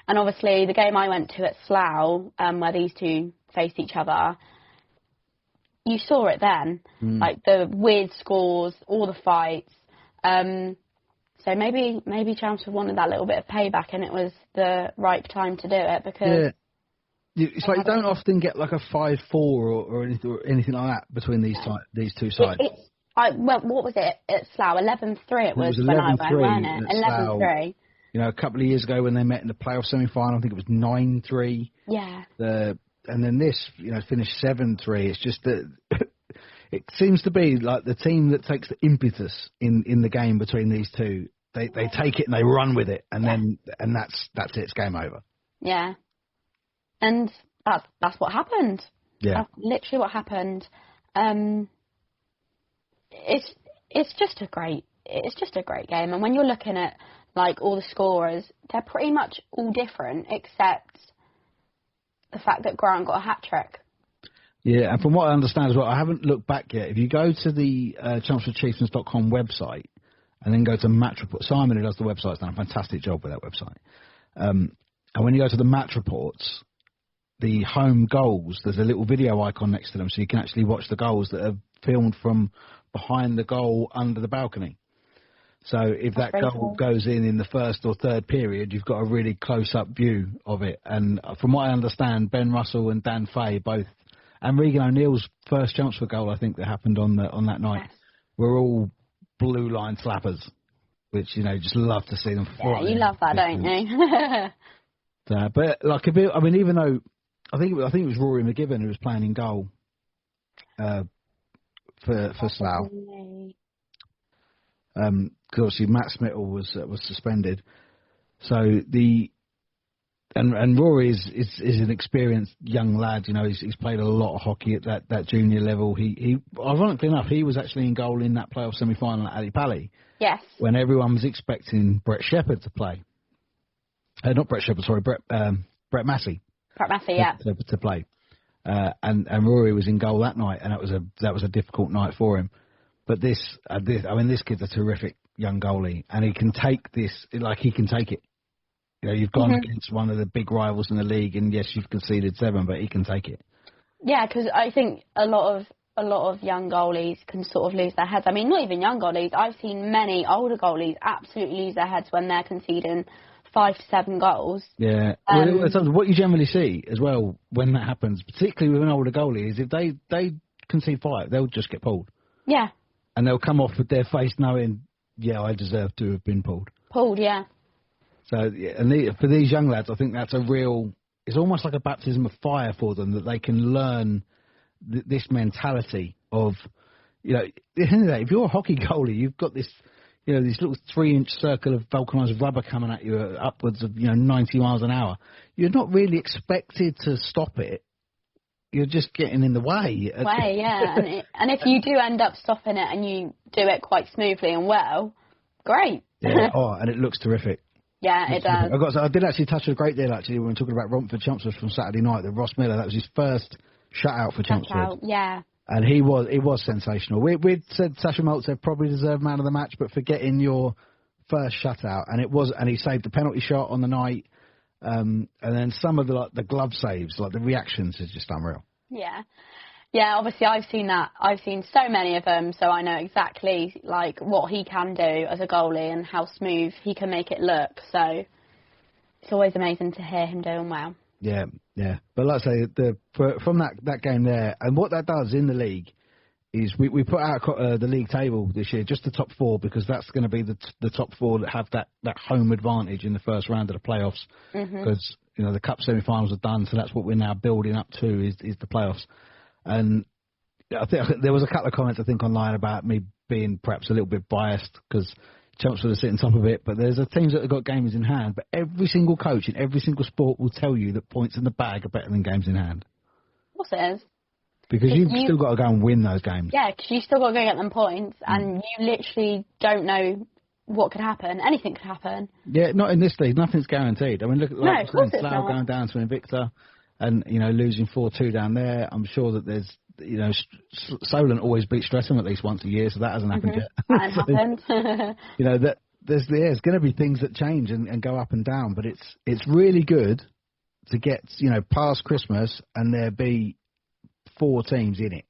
[SPEAKER 9] And obviously the game I went to at Slough, where these two faced each other, you saw it then, like the weird scores, all the fights. So maybe Chelmsford wanted that little bit of payback, and it was the right time to do it because.
[SPEAKER 10] Yeah. It's like you don't often get like a 5-4 or anything like that between these two sides.
[SPEAKER 9] What was it at Slough? 11-3 it was when I went, wasn't it? 11-3.
[SPEAKER 10] A couple of years ago when they met in the playoff semi-final, I think it was 9-3.
[SPEAKER 9] Yeah.
[SPEAKER 10] And then this, finished 7-3. It's just that it seems to be like the team that takes the impetus in the game between these two. They take it and they run with it, and then that's it. It's game over.
[SPEAKER 9] Yeah. And that's what happened.
[SPEAKER 10] Yeah.
[SPEAKER 9] That's literally what happened. It's just a great game. And when you're looking at all the scorers, they're pretty much all different except the fact that Grant got a hat trick.
[SPEAKER 10] Yeah, and from what I understand as well, I haven't looked back yet. If you go to the ChelmsfordChieftains.com website and then go to match report, Simon, who does the website, has done a fantastic job with that website. And when you go to the match reports, the home goals, there's a little video icon next to them, so you can actually watch the goals that are filmed from behind the goal under the balcony. So if that goal goes in the first or third period, you've got a really close-up view of it. And from what I understand, Ben Russell and Dan Fay both, and Regan O'Neill's first Chelmsford goal, I think, that happened on that night, were all blue line slappers, which, just love to see them.
[SPEAKER 9] Yeah, you love that, don't you?
[SPEAKER 10] But even though I think it was Rory McGibbon who was playing in goal for Slough. Because obviously Matt Smittle was suspended, so and Rory is an experienced young lad. He's played a lot of hockey at that junior level. He ironically enough, he was actually in goal in that playoff semi-final at Ali Pally.
[SPEAKER 9] Yes. When
[SPEAKER 10] everyone was expecting Brett Shepherd to play, not Brett Shepherd, sorry, Brett Massey.
[SPEAKER 9] Brett Massey, yeah.
[SPEAKER 10] To play, and Rory was in goal that night, and that was a difficult night for him. But this kid's a terrific young goalie, and he can take this, he can take it. You know, you've gone against one of the big rivals in the league, and yes, you've conceded 7, but he can take it.
[SPEAKER 9] Yeah, because I think a lot of young goalies can sort of lose their heads. I mean, not even young goalies. I've seen many older goalies absolutely lose their heads when they're conceding 5 to 7 goals.
[SPEAKER 10] Yeah. What you generally see as well when that happens, particularly with an older goalie, is if they concede 5, they'll just get pulled.
[SPEAKER 9] Yeah.
[SPEAKER 10] And they'll come off with their face knowing, yeah, I deserve to have been pulled.
[SPEAKER 9] Pulled, yeah.
[SPEAKER 10] So, for these young lads, I think that's it's almost like a baptism of fire for them, that they can learn this mentality of, you know, if you're a hockey goalie, you've got this, you know, this little 3-inch circle of vulcanized rubber coming at you at upwards of, 90 miles an hour. You're not really expected to stop it. You're just getting in the way.
[SPEAKER 9] Yeah. And if you do end up stopping it and you do it quite smoothly and well, great.
[SPEAKER 10] Yeah. And it looks terrific.
[SPEAKER 9] Yeah, it does.
[SPEAKER 10] I did actually touch on a great deal, actually, when we were talking about Romford Chelmsford from Saturday night, that Ross Miller, that was his first shutout for Chelmsford.
[SPEAKER 9] Yeah.
[SPEAKER 10] And it was sensational. We'd said Sasha Maltsev probably deserved man of the match, but for getting your first shutout, and he saved the penalty shot on the night, and then some of the glove saves, like the reactions, is just unreal.
[SPEAKER 9] Yeah. Yeah, obviously I've seen that. I've seen so many of them, so I know exactly like what he can do as a goalie and how smooth he can make it look. So it's always amazing to hear him doing well. Yeah.
[SPEAKER 10] But like I say, from that game there, and what that does in the league is we put out the league table this year, just the top 4, because that's going to be the top 4 that have that home advantage in the first round of the playoffs. Because the cup semi-finals are done, so that's what we're now building up to is the playoffs. And I think there was a couple of comments, I think, online about me being perhaps a little bit biased because Chelmsford are sitting top of it. But there's teams that have got games in hand. But every single coach in every single sport will tell you that points in the bag are better than games in hand.
[SPEAKER 9] Of course it is.
[SPEAKER 10] Because you've still got to go and win those games.
[SPEAKER 9] Yeah, because you've still got to go get them points. And you literally don't know what could happen. Anything could happen. Yeah,
[SPEAKER 10] not in this league. Nothing's guaranteed. I mean, look at Slough going down to Invicta. And, losing 4-2 down there, I'm sure that there's, Solent always beats Streatham at least once a year, so that hasn't happened yet.
[SPEAKER 9] That hasn't happened.
[SPEAKER 10] There's going to be things that change and go up and down, but it's really good to get, past Christmas and there be 4 teams in it.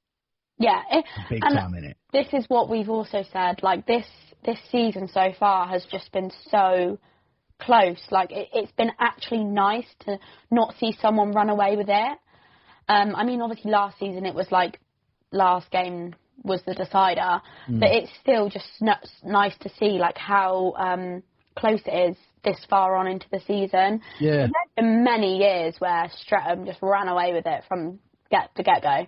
[SPEAKER 9] Yeah.
[SPEAKER 10] Big time in it.
[SPEAKER 9] This is what we've also said, like this season so far has just been so close. Like it's been actually nice to not see someone run away with it. I mean, obviously last season it was like last game was the decider, but it's still just nice to see like how close it is this far on into the season.
[SPEAKER 10] Yeah,
[SPEAKER 9] there's been many years where Streatham just ran away with it from get go.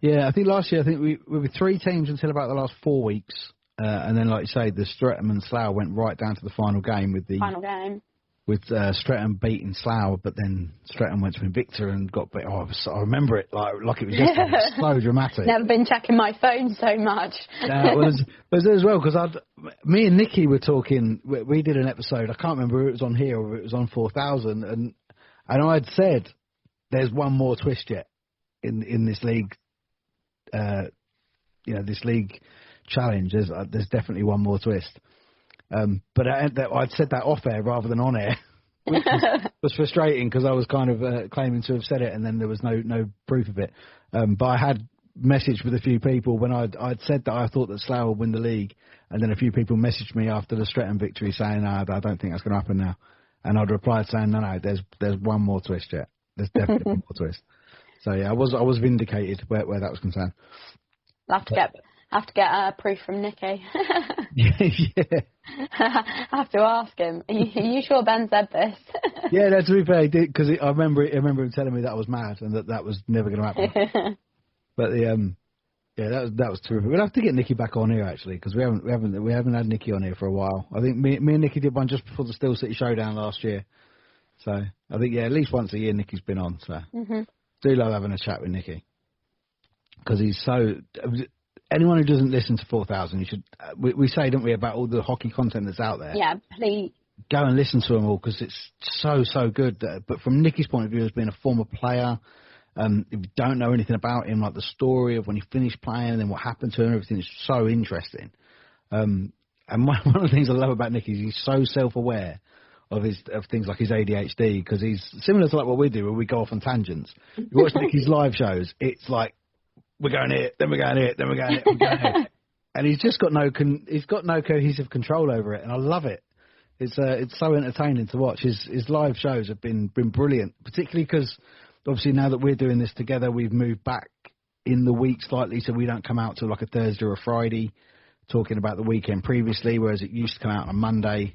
[SPEAKER 10] Yeah, I think last year we were 3 teams until about the last 4 weeks. And then, like you say, the Streatham and Slough went right down to the final game with Streatham beating Slough, but then Streatham went to Invicta and got beat. I remember it like it was yesterday. It was so dramatic.
[SPEAKER 9] Never been checking my phone so much.
[SPEAKER 10] It was as well because me and Nikki were talking. We did an episode. I can't remember if it was on here or if it was on 4000, and I'd said there's one more twist yet in this league. This league challenge. There's definitely one more twist. But I'd said that off air rather than on air, which was frustrating because I was kind of claiming to have said it and then there was no proof of it. But I had messaged with a few people when I'd said that I thought that Slough would win the league, and then a few people messaged me after the Streatham victory saying, I don't think that's going to happen now. And I'd replied saying, no, there's one more twist yet. There's definitely one more twist. So yeah, I was vindicated where that was concerned.
[SPEAKER 9] I have to get proof from Nicky.
[SPEAKER 10] Yeah.
[SPEAKER 9] I have to ask him. Are you sure Ben said this?
[SPEAKER 10] Yeah, no, to be fair, he did, because I remember him telling me that I was mad and that was never going to happen. But that was terrific. We'll have to get Nicky back on here actually, because we haven't had Nicky on here for a while. I think me and Nicky did one just before the Steel City Showdown last year. So I think at least once a year Nicky's been on. So do love having a chat with Nicky, because he's so. Anyone who doesn't listen to 4000, you should. We say, don't we, about all the hockey content that's out there?
[SPEAKER 9] Yeah, please.
[SPEAKER 10] Go and listen to them all because it's so good. But from Nicky's point of view, as being a former player, if you don't know anything about him, like the story of when he finished playing and then what happened to him, everything is so interesting. And one of the things I love about Nicky is he's so self-aware of things like his ADHD, because he's similar to like what we do, where we go off on tangents. You watch Nicky's live shows, it's like we're going here, then we're going here, then we're going here, we're going here. And he's just got no cohesive control over it, and I love it. It's so entertaining to watch. His live shows have been brilliant, particularly because obviously now that we're doing this together, we've moved back in the week slightly, so we don't come out till like a Thursday or a Friday, talking about the weekend previously, whereas it used to come out on a Monday,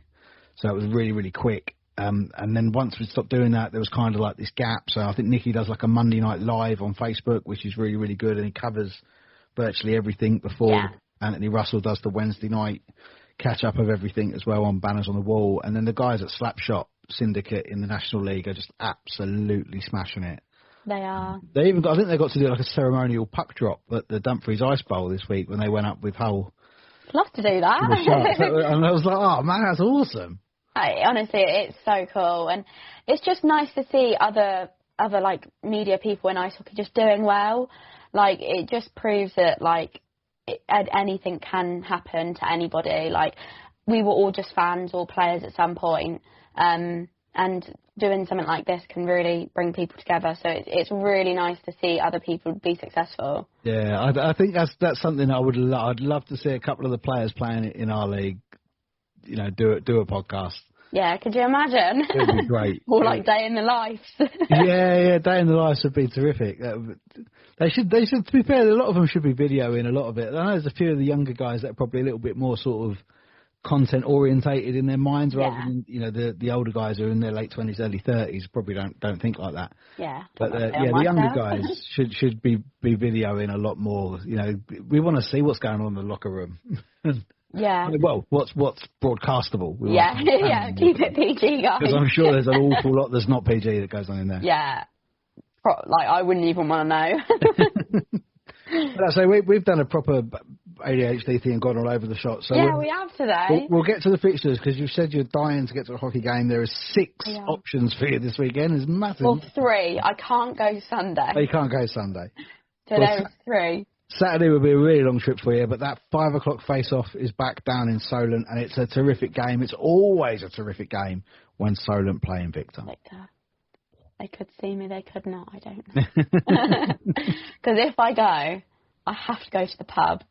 [SPEAKER 10] so it was really, really quick. And then once we stopped doing that, there was kind of like this gap. So I think Nicky does like a Monday night live on Facebook, which is really, really good, and he covers virtually everything before Anthony Russell does the Wednesday night catch-up of everything as well on Banners on the Wall. And then the guys at Slapshot Syndicate in the National League are just absolutely smashing it.
[SPEAKER 9] They are.
[SPEAKER 10] I think they got to do like a ceremonial puck drop at the Dumfries Ice Bowl this week when they went up with Hull.
[SPEAKER 9] Love to do that.
[SPEAKER 10] And I was like, oh man, that's awesome.
[SPEAKER 9] Honestly, it's so cool, and it's just nice to see other like media people in ice hockey just doing well. Like, it just proves that like anything can happen to anybody. Like, we were all just fans or players at some point, and doing something like this can really bring people together. So it's really nice to see other people be successful. Yeah,
[SPEAKER 10] I think that's something I'd love to see a couple of the players playing it in our league. You know, do a podcast.
[SPEAKER 9] Yeah, could you imagine?
[SPEAKER 10] It would be great.
[SPEAKER 9] Or like Day in the Life.
[SPEAKER 10] yeah, Day in the Life would be terrific. They should, to be fair, a lot of them should be videoing a lot of it. I know there's a few of the younger guys that are probably a little bit more sort of content orientated in their minds, rather than, you know, the older guys who are in their late 20s, early 30s probably don't think like that.
[SPEAKER 9] Yeah.
[SPEAKER 10] But the younger guys should be videoing a lot more. You know, we want to see what's going on in the locker room.
[SPEAKER 9] Yeah.
[SPEAKER 10] Well, what's broadcastable?
[SPEAKER 9] Keep it PG, guys.
[SPEAKER 10] Because I'm sure there's an awful lot that's not PG that goes on in there.
[SPEAKER 9] Yeah. Like, I wouldn't even want to know.
[SPEAKER 10] So we've done a proper ADHD thing and gone all over the shot. So
[SPEAKER 9] we have today.
[SPEAKER 10] We'll get to the fixtures, because you said you're dying to get to a hockey game. There are 6 options for you this weekend. It's massive.
[SPEAKER 9] Well, 3. I can't go Sunday.
[SPEAKER 10] Oh, you can't go Sunday.
[SPEAKER 9] So there is 3.
[SPEAKER 10] Saturday will be a really long trip for you, but that 5 o'clock face-off is back down in Solent, and it's a terrific game. It's always a terrific game when Solent play in Victor.
[SPEAKER 9] They could see me, they could not, I don't know. Because if I go, I have to go to the pub.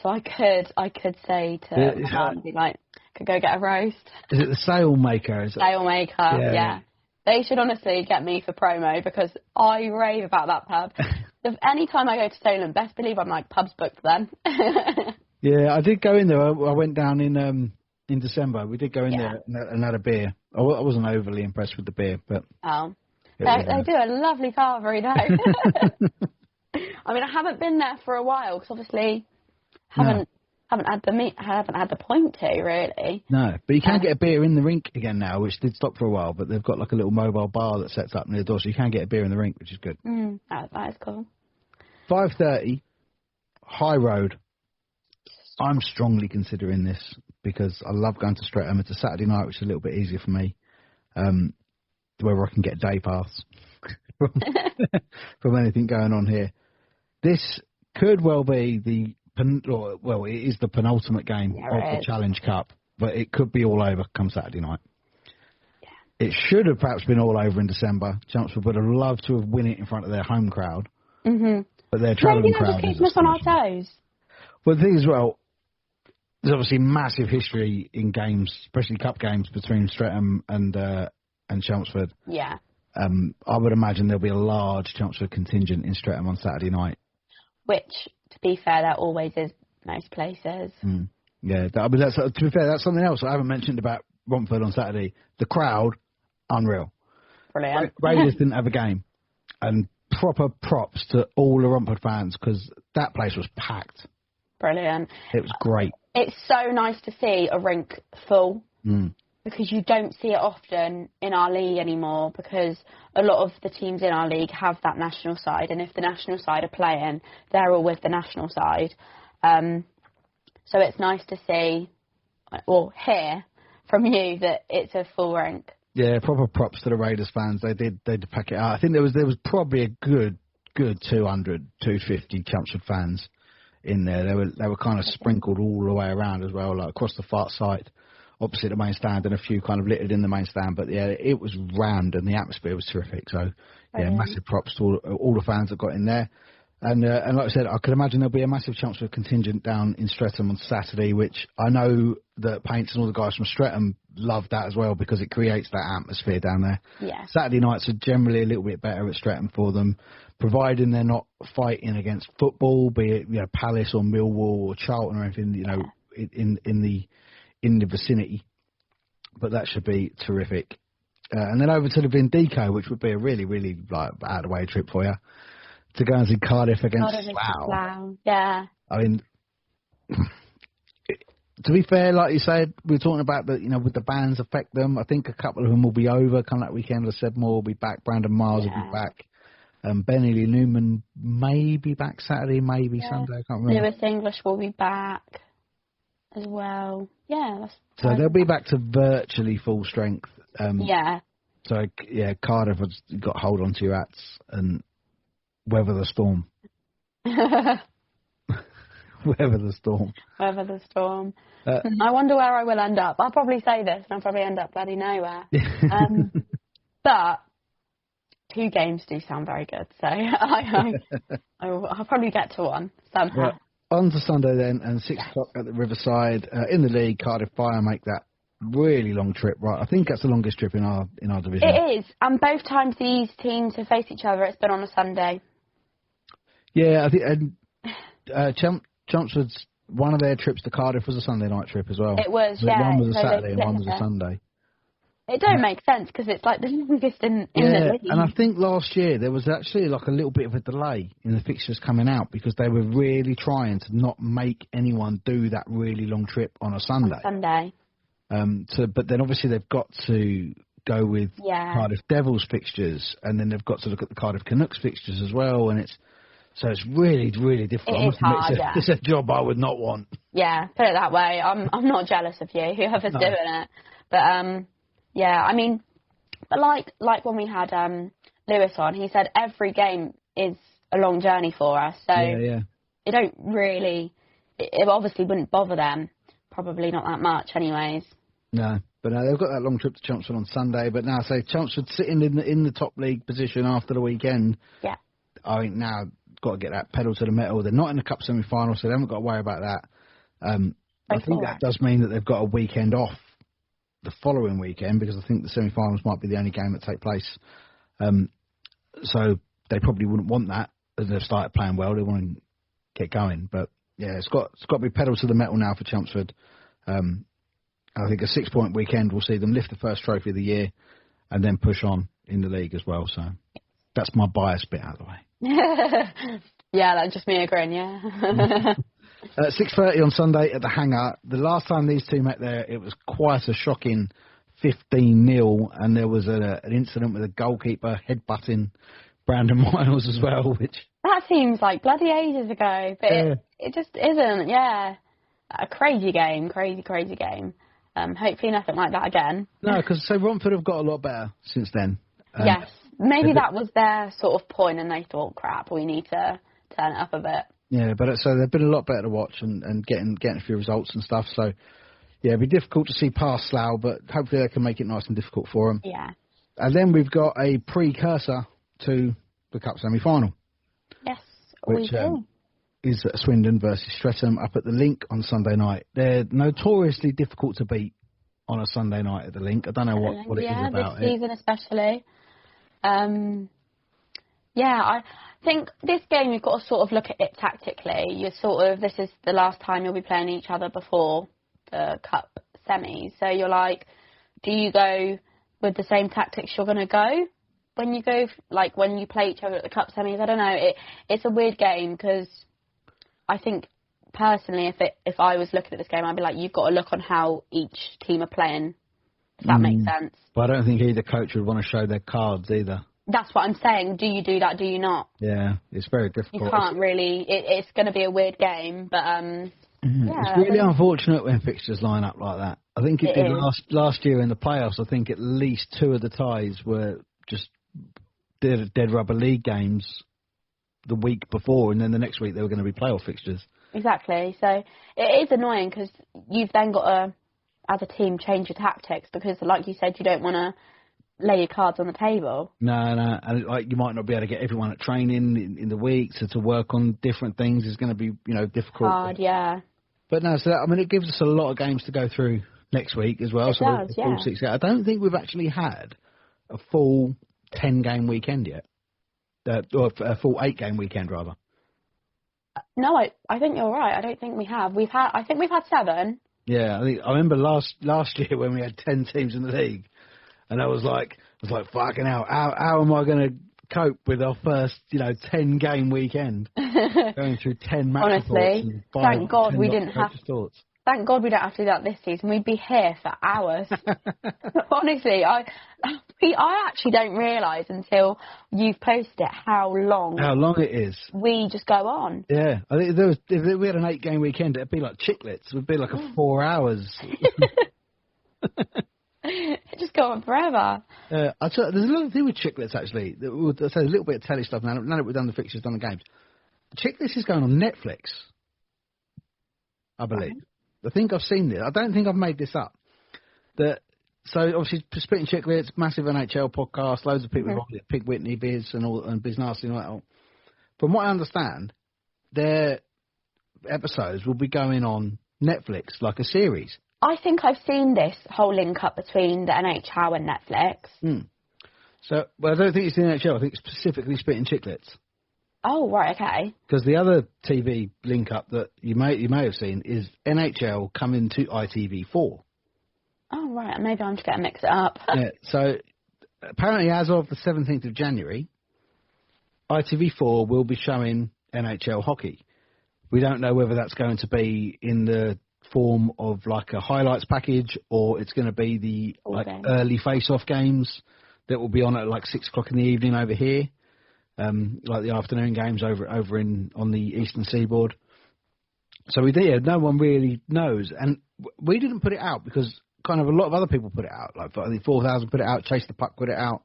[SPEAKER 9] So I could say to my mum, be like, could go get a roast.
[SPEAKER 10] Is it the Sailmaker?
[SPEAKER 9] Sailmaker, yeah. They should honestly get me for promo, because I rave about that pub. Any time I go to Solent, best believe I'm like, pub's booked then.
[SPEAKER 10] Yeah, I did go in there. I went down in December. We did go in there and had a beer. I wasn't overly impressed with the beer, but...
[SPEAKER 9] Oh. They do a lovely carvery, though. I mean, I haven't been there for a while, because obviously haven't had the point to, really.
[SPEAKER 10] No, but you can get a beer in the rink again now, which did stop for a while, but they've got like a little mobile bar that sets up near the door, so you can get a beer in the rink, which is good.
[SPEAKER 9] That is cool.
[SPEAKER 10] 5:30, High Road. I'm strongly considering this, because I love going to Streatham. It's a Saturday night, which is a little bit easier for me, where I can get a day pass from anything going on here. This could well be it is the penultimate game of the Challenge Cup, but it could be all over come Saturday night. Yeah. It should have perhaps been all over in December. Chelmsford would have loved to have won it in front of their home crowd. Mm-hmm. But their travelling crowd
[SPEAKER 9] keeping us on our toes.
[SPEAKER 10] Well, the thing is, there's obviously massive history in games, especially cup games, between Streatham and Chelmsford.
[SPEAKER 9] Yeah.
[SPEAKER 10] I would imagine there'll be a large Chelmsford contingent in Streatham on Saturday night.
[SPEAKER 9] Which, to be fair, there always is most places.
[SPEAKER 10] Yeah, to be fair, that's something else I haven't mentioned about Romford on Saturday. The crowd, unreal.
[SPEAKER 9] Brilliant.
[SPEAKER 10] Raiders didn't have a game. And proper props to all the Romford fans, because that place was packed.
[SPEAKER 9] Brilliant.
[SPEAKER 10] It was great.
[SPEAKER 9] It's so nice to see a rink full. Because you don't see it often in our league anymore, because a lot of the teams in our league have that national side, and if the national side are playing, they're all with the national side. So it's nice to see or hear from you that it's a full rink. Yeah,
[SPEAKER 10] proper props to the Raiders fans. They did pack it out. I think there was probably a good 200, 250 Chelmsford fans in there. They were kind of sprinkled all the way around as well, like across the far side opposite the main stand and a few kind of littered in the main stand. But yeah, it was rammed and the atmosphere was terrific. So yeah, massive props to all the fans that got in there. And like I said, I could imagine there'll be a massive Chelmsford contingent down in Streatham on Saturday, which I know that Paints and all the guys from Streatham love that as well because it creates that atmosphere down there.
[SPEAKER 9] Yeah.
[SPEAKER 10] Saturday nights are generally a little bit better at Streatham for them, providing they're not fighting against football, be it Palace or Millwall or Charlton or anything, in the vicinity. But that should be terrific. And then over to the Vindico, which would be a really, really out of the way trip for you. To go and see Cardiff against Slough.
[SPEAKER 9] Yeah.
[SPEAKER 10] I mean, to be fair, like you said, we were talking about that, would the bans affect them? I think a couple of them will be over come that weekend. I said more will be back. Brandon Miles will be back. Benny Lee Newman may be back Saturday, maybe Sunday. I can't remember.
[SPEAKER 9] Lewis English will be back as well. Yeah.
[SPEAKER 10] So they'll be back to virtually full strength. So, Cardiff has got hold on to your hats and weather the storm. Weather the storm.
[SPEAKER 9] Weather the storm. I wonder where I will end up. I'll probably say this, and I'll probably end up bloody nowhere. But 2 games do sound very good, so I'll probably get to one somehow.
[SPEAKER 10] Right. On to Sunday then, and 6 o'clock at the Riverside in the league. Cardiff Fire make that really long trip, right? I think that's the longest trip in our division.
[SPEAKER 9] It is, and both times these teams have faced each other, it's been on a Sunday.
[SPEAKER 10] Yeah, I think Chelmsford's one of their trips to Cardiff was a Sunday night trip as well.
[SPEAKER 9] It was,
[SPEAKER 10] One was a Saturday and one was a Sunday.
[SPEAKER 9] It don't make sense because it's like the longest in the league.
[SPEAKER 10] And I think last year there was actually like a little bit of a delay in the fixtures coming out because they were really trying to not make anyone do that really long trip on a Sunday. But then obviously they've got to go with Cardiff Devils fixtures, and then they've got to look at the Cardiff Canucks fixtures as well, and it's really, really difficult.
[SPEAKER 9] It is hard,
[SPEAKER 10] it's a job I would not want.
[SPEAKER 9] Yeah, put it that way. I'm not jealous of you, whoever's doing it. But I mean, but like when we had Lewis on, he said every game is a long journey for us. So it don't really, it obviously wouldn't bother them. Probably not that much, anyways.
[SPEAKER 10] No, but they've got that long trip to Chelmsford on Sunday. But now, Chelmsford sitting in the top league position after the weekend. Yeah, I think now got to get that pedal to the metal. They're not in the cup semi-final, so they haven't got to worry about that. I think that does mean that they've got a weekend off the following weekend because I think the semi-finals might be the only game that take place. So they probably wouldn't want that as they've started playing well. They want to get going, but yeah, it's got to be pedal to the metal now for Chelmsford. I think a 6-point weekend will see them lift the first trophy of the year and then push on in the league as well. So that's my bias bit out of the way.
[SPEAKER 9] Yeah, that's just me agreeing, yeah.
[SPEAKER 10] At 6:30 on Sunday at the Hangar. The last time these two met there, it was quite a shocking 15-0, and there was an incident with a goalkeeper headbutting Brandon Miles as well, which...
[SPEAKER 9] That seems like bloody ages ago, but it just isn't, yeah. A crazy game, crazy game. Hopefully nothing like that again.
[SPEAKER 10] No, because Romford have got a lot better since then.
[SPEAKER 9] Yes, maybe that was their sort of point, and they thought, crap, we need to turn it up a bit.
[SPEAKER 10] Yeah, but so they've been a lot better to watch and getting a few results and stuff. So, yeah, it'd be difficult to see past Slough, but hopefully they can make it nice and difficult for them.
[SPEAKER 9] Yeah.
[SPEAKER 10] And then we've got a precursor to the Cup semi-final.
[SPEAKER 9] Yes,
[SPEAKER 10] which
[SPEAKER 9] we do.
[SPEAKER 10] Is Swindon versus Streatham up at the Link on Sunday night. They're notoriously difficult to beat on a Sunday night at the Link. I don't know what it is about it.
[SPEAKER 9] Yeah, this season especially. I think this game you've got to sort of look at it tactically. This is the last time you'll be playing each other before the Cup semis. So you're like, do you go with the same tactics you're going to go when you go, like when you play each other at the Cup semis? I don't know. It's a weird game because I think personally, if I was looking at this game, I'd be like, you've got to look on how each team are playing. If that makes sense.
[SPEAKER 10] But I don't think either coach would want to show their cards either.
[SPEAKER 9] That's what I'm saying. Do you do that? Do you not?
[SPEAKER 10] Yeah, it's very difficult.
[SPEAKER 9] You can't really. It's going to be a weird game, but
[SPEAKER 10] it's really unfortunate when fixtures line up like that. I think it did last year in the playoffs. I think at least 2 of the ties were just dead rubber league games the week before, and then the next week they were going to be playoff fixtures.
[SPEAKER 9] Exactly. So it is annoying because you've then got to as a team, change your tactics because, like you said, you don't want to lay your cards on the table.
[SPEAKER 10] No, and like you might not be able to get everyone at training in the week to work on different things. Is going to be difficult.
[SPEAKER 9] Hard, yeah.
[SPEAKER 10] But no, so that, I mean, it gives us a lot of games to go through next week as well.
[SPEAKER 9] It does,
[SPEAKER 10] full 6 games. I don't think we've actually had a full 10-game weekend yet, or a full 8-game weekend rather.
[SPEAKER 9] No, I think you're right. I don't think we have. I think we've had 7.
[SPEAKER 10] Yeah, I remember last year when we had 10 teams in the league, and I was like, fucking hell, how am I going to cope with our first, 10-game weekend, going through 10 match reports?
[SPEAKER 9] Honestly, thank God we didn't have.
[SPEAKER 10] Thoughts.
[SPEAKER 9] Thank God we don't have to do that this season. We'd be here for hours. Honestly, I actually don't realise until you've posted it how long
[SPEAKER 10] it is.
[SPEAKER 9] We just go on.
[SPEAKER 10] Yeah, I think if we had an 8-game weekend, it'd be like chiclets. It would be like a 4 hours.
[SPEAKER 9] It just go on forever.
[SPEAKER 10] There's a lot to do with chiclets actually. We'll say a little bit of telly stuff now that we've done the fixtures, done the games. Chiclets is going on Netflix, I believe. I think I've seen this. I don't think I've made this up. So obviously, Spitting Chicklets, massive NHL podcast, loads of people involved, Pig Whitney, Biz, and Biz Nasty and all that. From what I understand, their episodes will be going on Netflix like a series.
[SPEAKER 9] I think I've seen this whole link up between the NHL and Netflix.
[SPEAKER 10] So, well, I don't think it's the NHL. I think it's specifically Spitting Chicklets.
[SPEAKER 9] Oh, right, okay.
[SPEAKER 10] Because the other TV link up that you may have seen is NHL coming to ITV4.
[SPEAKER 9] Oh, right. Maybe I'm just getting mixed up.
[SPEAKER 10] Yeah. So apparently, as of the 17th of January, ITV4 will be showing NHL hockey. We don't know whether that's going to be in the form of like a highlights package or it's going to be the early face-off games that will be on at like 6 o'clock in the evening over here. Like the afternoon games over on the eastern seaboard. So no one really knows. And we didn't put it out because kind of a lot of other people put it out. Like I think 4,000 put it out, Chase the Puck put it out.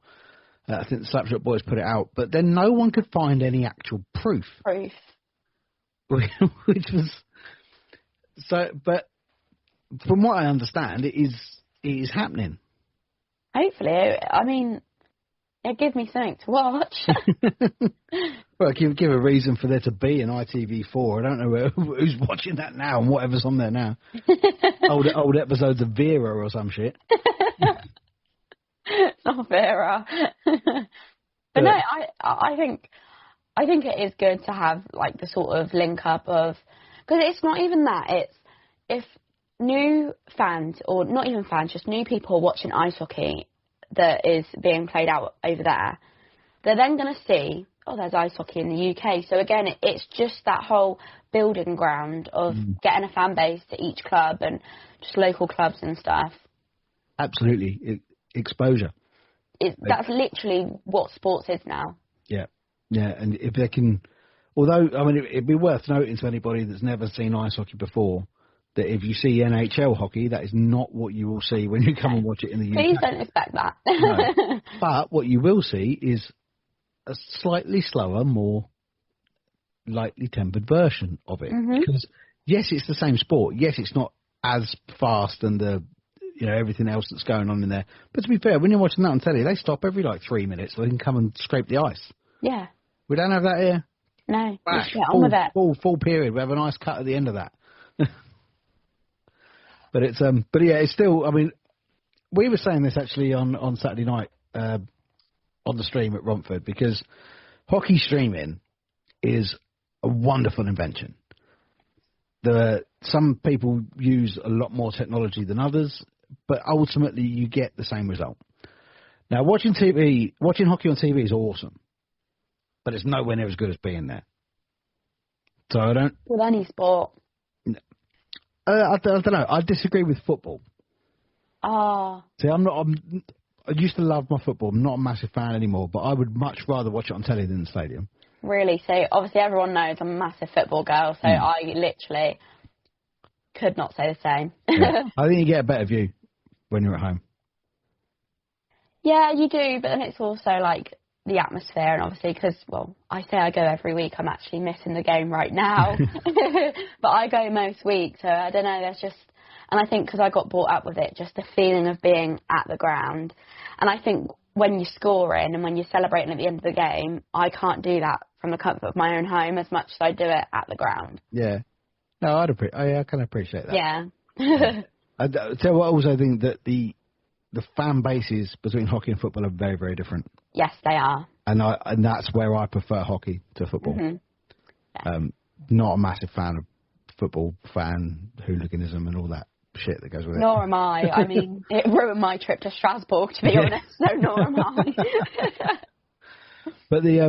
[SPEAKER 10] I think the Slapshot Boys put it out. But then no one could find any actual proof. Which was... So, but from what I understand, it is happening.
[SPEAKER 9] Hopefully. I mean... It gives me something to watch.
[SPEAKER 10] Well, give a reason for there to be an ITV4. I don't know who's watching that now and whatever's on there now. old episodes of Vera or some shit.
[SPEAKER 9] It's not Vera. But no, I think it is good to have like the sort of link up of, because it's not even that. It's if new fans, or not even fans, just new people watching ice hockey that is being played out over there, they're then going to see, there's ice hockey in the UK. So again, it's just that whole building ground of getting a fan base to each club and just local clubs and stuff.
[SPEAKER 10] Absolutely. Exposure.
[SPEAKER 9] That's literally what sports is now. Yeah.
[SPEAKER 10] Yeah, and if they can... Although, I mean, it'd be worth noting to anybody that's never seen ice hockey before that if you see NHL hockey, that is not what you will see when you come and watch it in the UK.
[SPEAKER 9] Please don't expect that.
[SPEAKER 10] No. But what you will see is a slightly slower, more lightly tempered version of it. Because, yes, it's the same sport. Yes, it's not as fast and everything else that's going on in there. But to be fair, when you're watching that on telly, they stop every 3 minutes so they can come and scrape the ice.
[SPEAKER 9] Yeah.
[SPEAKER 10] We don't have that here.
[SPEAKER 9] No. Just get on with it.
[SPEAKER 10] Full period. We have a nice cut at the end of that. But it's still, I mean, we were saying this actually on Saturday night on the stream at Romford, because hockey streaming is a wonderful invention. Some people use a lot more technology than others, but ultimately you get the same result. Now, watching hockey on TV is awesome, but it's nowhere near as good as being there. So I don't...
[SPEAKER 9] With any sport.
[SPEAKER 10] I don't know. I disagree with football. See, I used to love my football. I'm not a massive fan anymore, but I would much rather watch it on telly than in the stadium.
[SPEAKER 9] Really? So obviously everyone knows I'm a massive football girl, so I literally could not say the same.
[SPEAKER 10] Yeah. I think you get a better view when you're at home.
[SPEAKER 9] Yeah, you do, but then it's also like the atmosphere, and obviously because, I say I go every week, I'm actually missing the game right now. But I go most weeks, so I don't know, there's just And I think because I got brought up with it, just the feeling of being at the ground. And I think when you're scoring and when you're celebrating at the end of the game, I can't do that from the comfort of my own home as much as I do it at the ground.
[SPEAKER 10] Yeah. No, I can appreciate that.
[SPEAKER 9] Yeah.
[SPEAKER 10] I tell you what, I also think that the fan bases between hockey and football are very, very different.
[SPEAKER 9] Yes, they are.
[SPEAKER 10] And that's where I prefer hockey to football.
[SPEAKER 9] Mm-hmm. Yeah.
[SPEAKER 10] Not a massive fan of football, hooliganism and all that shit that goes with it.
[SPEAKER 9] Nor am I. I mean, it ruined my trip to Strasbourg, to be honest, so nor am I.
[SPEAKER 10] But the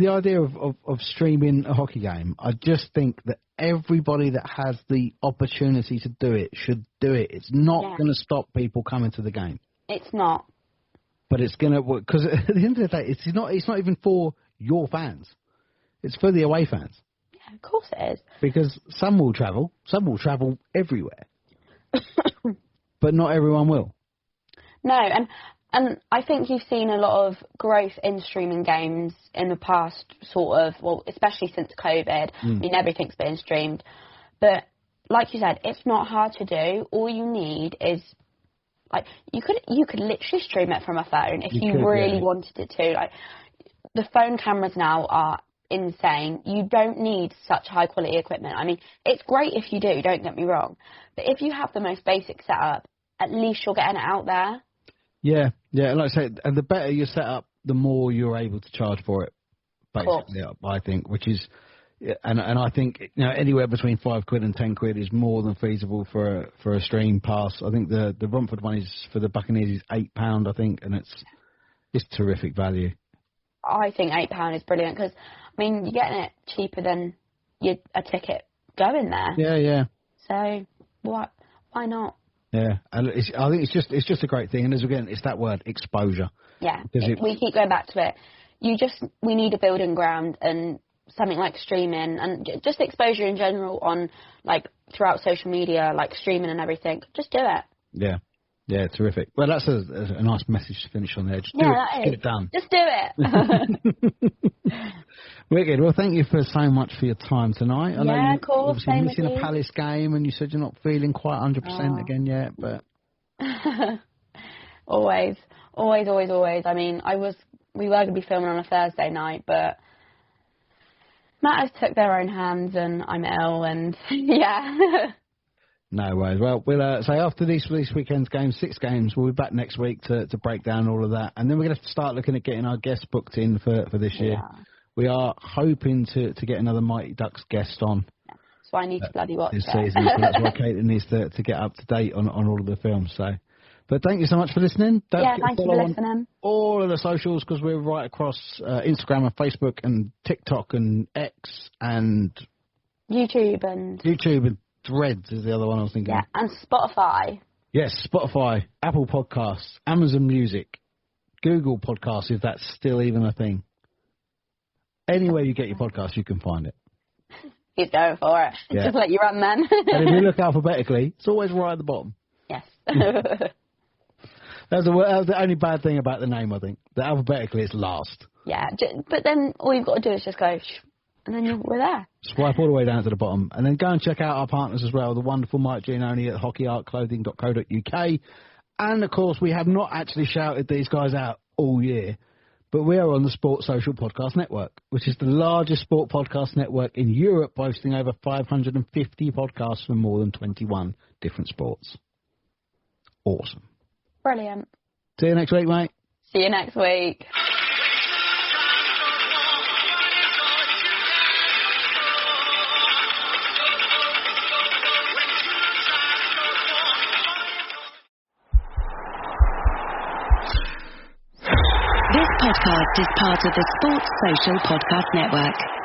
[SPEAKER 10] idea of streaming a hockey game, I just think that everybody that has the opportunity to do it should do it. It's not going to stop people coming to the game.
[SPEAKER 9] It's not.
[SPEAKER 10] But it's going to work, because at the end of the day, it's not even for your fans. It's for the away fans.
[SPEAKER 9] Yeah, of course it is.
[SPEAKER 10] Because some will travel everywhere. But not everyone will. No,
[SPEAKER 9] and I think you've seen a lot of growth in streaming games in the past especially since COVID. I mean, everything's been streamed. But like you said, it's not hard to do. All you need is, like, you could literally stream it from a phone if you really wanted it to. Like, the phone cameras now are insane. You don't need such high quality equipment. I mean, it's great if you do, don't get me wrong. But if you have the most basic setup, at least you're getting it out there. Yeah,
[SPEAKER 10] like I say, and the better your setup, the more you're able to charge for it, basically, I think, which is, and I think, anywhere between £5 and £10 is more than feasible for a stream pass. I think the Romford one is, for the Buccaneers, is £8, I think, and it's terrific value.
[SPEAKER 9] I think £8 is brilliant, because, I mean, you're getting it cheaper than a ticket going there.
[SPEAKER 10] Yeah.
[SPEAKER 9] So, why not?
[SPEAKER 10] Yeah, and I think it's just a great thing, and it's that word, exposure.
[SPEAKER 9] Yeah, we keep going back to it. We need a building ground and something like streaming and just exposure in general on, like, throughout social media, like streaming and everything. Just do it. Yeah, terrific. Well, that's a nice message to finish on there. Just do it. Just get it done. Just do it.
[SPEAKER 10] Wicked. Well, thank you so much for your time tonight. I know
[SPEAKER 9] of course.
[SPEAKER 10] You're missing a Palace game, and you said you're not feeling quite 100% again yet, but
[SPEAKER 9] always. I mean, we were going to be filming on a Thursday night, but matters took their own hands, and I'm ill, and yeah.
[SPEAKER 10] No worries. Well, we'll say after this weekend's games, 6 games, we'll be back next week to break down all of that, and then we're going to start looking at getting our guests booked in for this year. We are hoping to get another Mighty Ducks guest on.
[SPEAKER 9] Yeah. So I need to bloody watch
[SPEAKER 10] this season. So that's why Katelin needs to get up to date on all of the films. So, but thank you so much for listening.
[SPEAKER 9] Thank you for listening.
[SPEAKER 10] All of the socials, because we're right across Instagram and Facebook and TikTok and X and
[SPEAKER 9] YouTube and
[SPEAKER 10] Threads is the other one I was thinking.
[SPEAKER 9] Yeah, and Spotify.
[SPEAKER 10] Yes, Spotify, Apple Podcasts, Amazon Music, Google Podcasts, if that's still even a thing. Anywhere you get your podcast, you can find it.
[SPEAKER 9] Keep going for it. Yeah. Just let you run, then.
[SPEAKER 10] And if you look alphabetically, it's always right at the bottom.
[SPEAKER 9] Yes.
[SPEAKER 10] That's the only bad thing about the name, I think. That alphabetically it's last.
[SPEAKER 9] Yeah, but then all you've got to do is just go, and then we're there.
[SPEAKER 10] Swipe all the way down to the bottom. And then go and check out our partners as well, the wonderful Mike Giannoni at hockeyartclothing.co.uk. And, of course, we have not actually shouted these guys out all year. But we are on the Sports Social Podcast Network, which is the largest sport podcast network in Europe, boasting over 550 podcasts from more than 21 different sports. Awesome.
[SPEAKER 9] Brilliant.
[SPEAKER 10] See you next week, mate.
[SPEAKER 9] See you next week.
[SPEAKER 11] This podcast is part of the Sports Social Podcast Network.